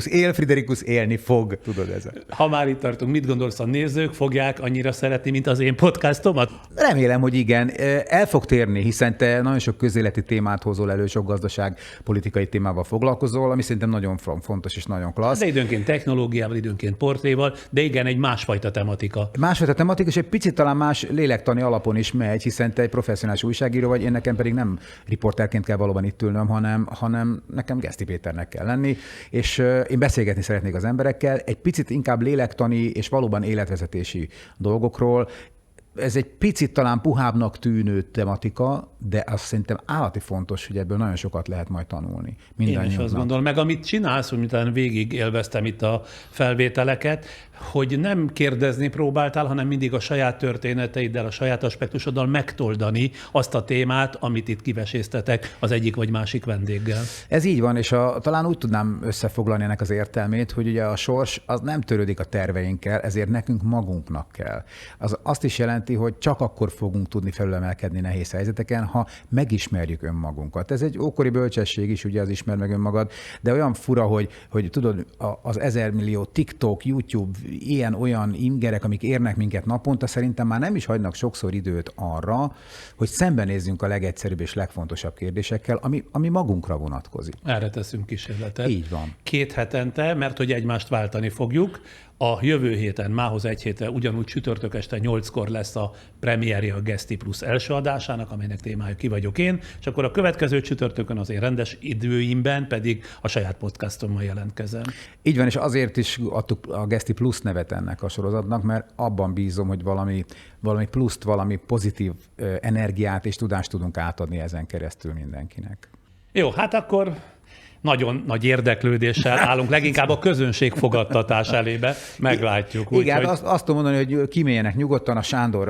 C: él, Friderikus élni fog. Tudod ez.
A: Ha már itt tartunk, mit gondolsz, a nézők fogják annyira szeretni, mint az én podcastomat?
C: Remélem, hogy igen. El fog térni, hiszen te nagyon sok közéleti témát hozol elő, sok gazdaságpolitikai témával foglalkozol, ami szerintem nagyon fontos és nagyon klassz.
A: De időnként technológiával, időnként portréval, de igen, egy másfajta tematika.
C: Másfajta tematika, és egy picit talán más lélektani alapon is megy, hiszen te egy professzionális újságíró vagy, én nekem pedig nem riporterként kell valóban itt ülnöm, hanem nekem Geszti Péternek kell lenni, és én beszélgetni szeretnék az emberekkel, egy picit inkább lélektani és valóban életvezetési dolgokról. Ez egy picit talán puhábbnak tűnő tematika, de azt szerintem állati fontos, hogy ebből nagyon sokat lehet majd tanulni.
A: Én is azt gondolom, meg amit csinálsz, hogy miután végig élveztem itt a felvételeket, hogy nem kérdezni próbáltál, hanem mindig a saját történeteiddel, a saját aspektusoddal megtoldani azt a témát, amit itt kiveséztetek az egyik vagy másik vendéggel.
C: Ez így van, és talán úgy tudnám összefoglalni ennek az értelmét, hogy ugye a sors az nem törődik a terveinkkel, ezért nekünk magunknak kell. Az azt is jelenti, hogy csak akkor fogunk tudni felülemelkedni nehéz helyzeteken, ha megismerjük önmagunkat. Ez egy ókori bölcsesség is, ugye az ismer meg önmagad, de olyan fura, hogy tudod, az 1000 millió TikTok, YouTube, ilyen-olyan ingerek, amik érnek minket naponta, szerintem már nem is hagynak sokszor időt arra, hogy szembenézzünk a legegyszerűbb és legfontosabb kérdésekkel, ami magunkra vonatkozik.
A: Erre teszünk kísérletet.
C: Így van.
A: 2 hetente, mert hogy egymást váltani fogjuk. A jövő héten, mához egy héten, ugyanúgy csütörtök este 8-kor lesz a premierje a Geszti Plus első adásának, amelynek témája Ki vagyok én, és akkor a következő csütörtökön az én rendes időimben pedig a saját podcastommal jelentkezem.
C: Így van, és azért is adtuk a Geszti Plus nevet ennek a sorozatnak, mert abban bízom, hogy valami pluszt, valami pozitív energiát és tudást tudunk átadni ezen keresztül mindenkinek.
A: Jó, hát akkor nagyon nagy érdeklődéssel állunk, leginkább a közönség fogadtatás elébe, meglátjuk.
C: Igen, azt tudom mondani, hogy kiméljenek nyugodtan, a Sándor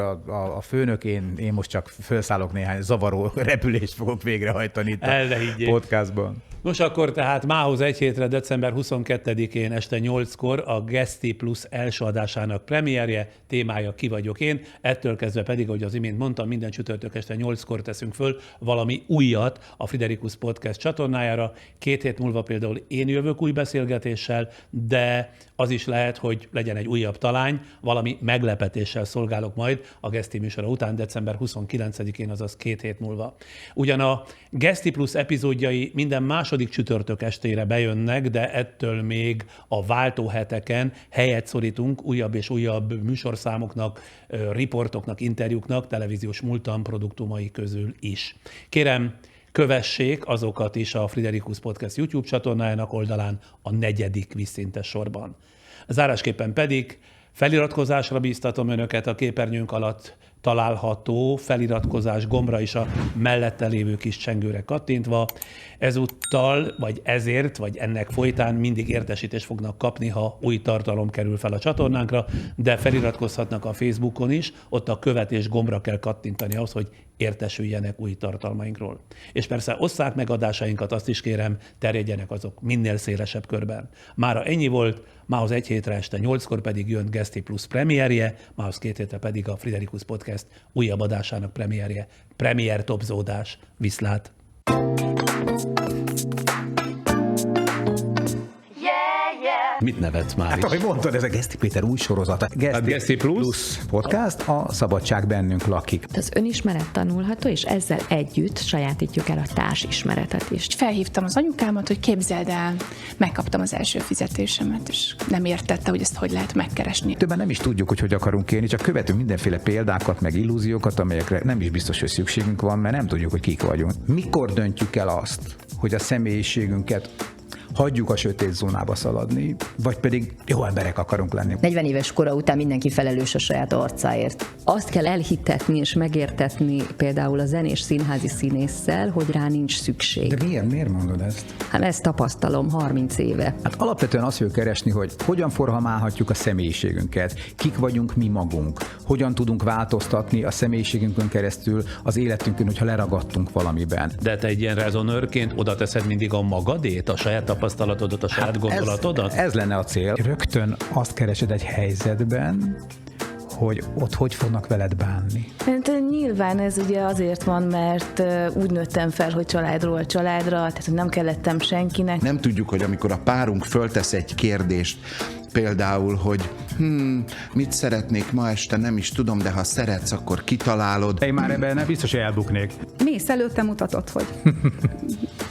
C: a főnök, én most csak felszállok néhány zavaró repülést fogok végrehajtani itt a podcastban.
A: Nos, akkor tehát mához egy hétre, december 22-én este 8-kor a Geszti Plus első adásának premierje, témája Ki vagyok én, ettől kezdve pedig, ahogy az imént mondtam, minden csütörtök este 8-kor teszünk föl valami újat a Friderikus Podcast csatornájára. 2 hét múlva például én jövök új beszélgetéssel, de az is lehet, hogy legyen egy újabb talány, valami meglepetéssel szolgálok majd a Geszti műsora után, december 29-én, azaz 2 hét múlva. Ugyan a Geszti Plus epizódjai minden második csütörtök estére bejönnek, de ettől még a váltóheteken helyet szorítunk újabb és újabb műsorszámoknak, riportoknak, interjúknak, televíziós múltam produktumai közül is. Kérem, kövessék azokat is a Friderikus Podcast YouTube csatornájának oldalán a 4. vízszintes sorban. Zárásképpen pedig feliratkozásra bíztatom önöket a képernyőnk alatt található feliratkozás gombra is a mellette lévő kis csengőre kattintva. Ezúttal, vagy ezért, vagy ennek folytán mindig értesítést fognak kapni, ha új tartalom kerül fel a csatornánkra, de feliratkozhatnak a Facebookon is, ott a követés gombra kell kattintani ahhoz, hogy értesüljenek új tartalmainkról. És persze osszák meg adásainkat, azt is kérem, terjedjenek azok minél szélesebb körben. Mára ennyi volt, mához egy hétre este 8-kor pedig jön Geszti Plus premierje, mához 2 hétre pedig a Friderikus Podcast újabb adásának premierje. Premier topzódás. Viszlát! Mit nevetsz már
C: Hát,
A: is?
C: ahogy mondtad, ez a Geszti Péter új sorozata.
A: Geszti Plus
C: Podcast, a szabadság bennünk lakik.
E: Az önismeret tanulható, és ezzel együtt sajátítjuk el a társismeretet is.
F: Felhívtam az anyukámat, hogy képzeld el, megkaptam az első fizetésemet, és nem értette, hogy ezt hogy lehet megkeresni.
C: Többen nem is tudjuk, hogy akarunk élni, csak követünk mindenféle példákat, meg illúziókat, amelyekre nem is biztos, hogy szükségünk van, mert nem tudjuk, hogy kik vagyunk. Mikor döntjük el azt, hogy a személyiségünket hagyjuk a sötét zónába szaladni, vagy pedig jó emberek akarunk lenni.
G: 40 éves kora után mindenki felelős a saját arcáért.
E: Azt kell elhitetni és megértetni például a zenés színházi színésszel, hogy rá nincs szükség.
C: De miért mondod ezt?
E: Hát ezt tapasztalom 30 éve.
C: Hát alapvetően azt fogjuk keresni, hogy hogyan formálhatjuk a személyiségünket, kik vagyunk mi magunk, hogyan tudunk változtatni a személyiségünkön keresztül az életünkön, hogyha leragadtunk valamiben.
A: De te egy ilyen rezonőrként oda teszed mindig a magadét, a saját tapasztalatodat, a saját gondolatodat?
C: Ez lenne a cél. Rögtön azt keresed egy helyzetben, hogy ott hogy fognak veled bánni.
H: Hát nyilván ez ugye azért van, mert úgy nőttem fel, hogy családról családra, tehát nem kellettem senkinek.
I: Nem tudjuk, hogy amikor a párunk föltesz egy kérdést, például, hogy mit szeretnék ma este, nem is tudom, de ha szeretsz, akkor kitalálod.
C: Én már ebben nem biztos, hogy elbuknék.
B: Mész előtte mutatod, hogy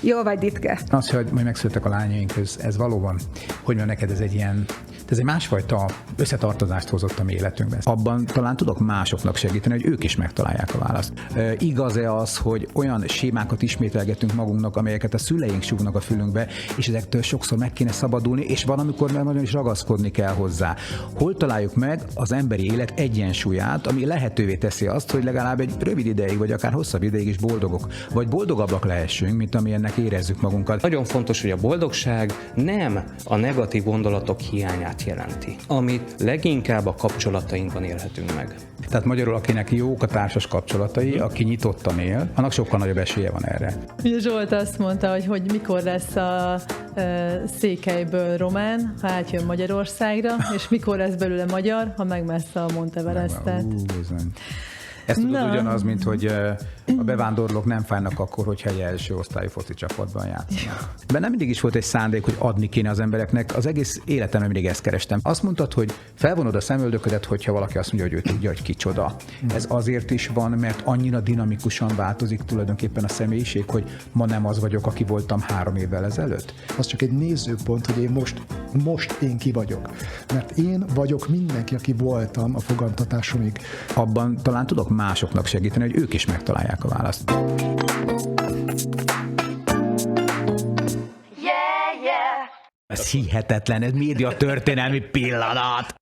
B: jól vagy, Ditke.
C: Az, hogy majd megszülettek a lányaink, ez valóban, hogy van neked ez egy ilyen, ez egy másfajta összetartozást hozott a mi életünkben. Abban talán tudok másoknak segíteni, hogy ők is megtalálják a választ. Igaz-e az, hogy olyan sémákat ismételgetünk magunknak, amelyeket a szüleink súgnak a fülünkbe, és ezektől sokszor meg kéne szabadulni, és valamikor nagyon is ragaszkodni kell hozzá. Hol találjuk meg az emberi élet egyensúlyát, ami lehetővé teszi azt, hogy legalább egy rövid ideig, vagy akár hosszabb ideig is boldogok, vagy boldogabbak lehessünk, mint amilyennek érezzük magunkat.
J: Nagyon fontos, hogy a boldogság nem a negatív gondolatok hiányát jelenti, amit leginkább a kapcsolatainkban élhetünk meg.
C: Tehát magyarul, akinek jók a társas kapcsolatai, aki nyitottan él, annak sokkal nagyobb esélye van erre.
K: Ugye Zsolt azt mondta, hogy mikor lesz a Székelyből román, ha átjön Magyarországra, és mikor lesz belőle magyar, ha megmessze a Monteverestet.
C: Ez tudod ugyanaz, mint hogy a bevándorlók nem fájnak akkor, hogyha egy első osztályú foci csapatban játszanak. De nem mindig is volt egy szándék, hogy adni kéne az embereknek, az egész életemben mindig ezt kerestem. Azt mondtad, hogy felvonod a szemöldöködet, hogyha valaki azt mondja, hogy ő tudja, hogy kicsoda. Ez azért is van, mert annyira dinamikusan változik tulajdonképpen a személyiség, hogy ma nem az vagyok, aki voltam 3 évvel ezelőtt.
L: Az csak egy nézőpont, hogy én most én ki vagyok. Mert én vagyok mindenki, aki voltam a fogantatásomig.
C: Abban talán tudok másoknak segíteni, hogy ők is megtalálják a választ. Ez hihetetlen, ez média történelmi pillanat!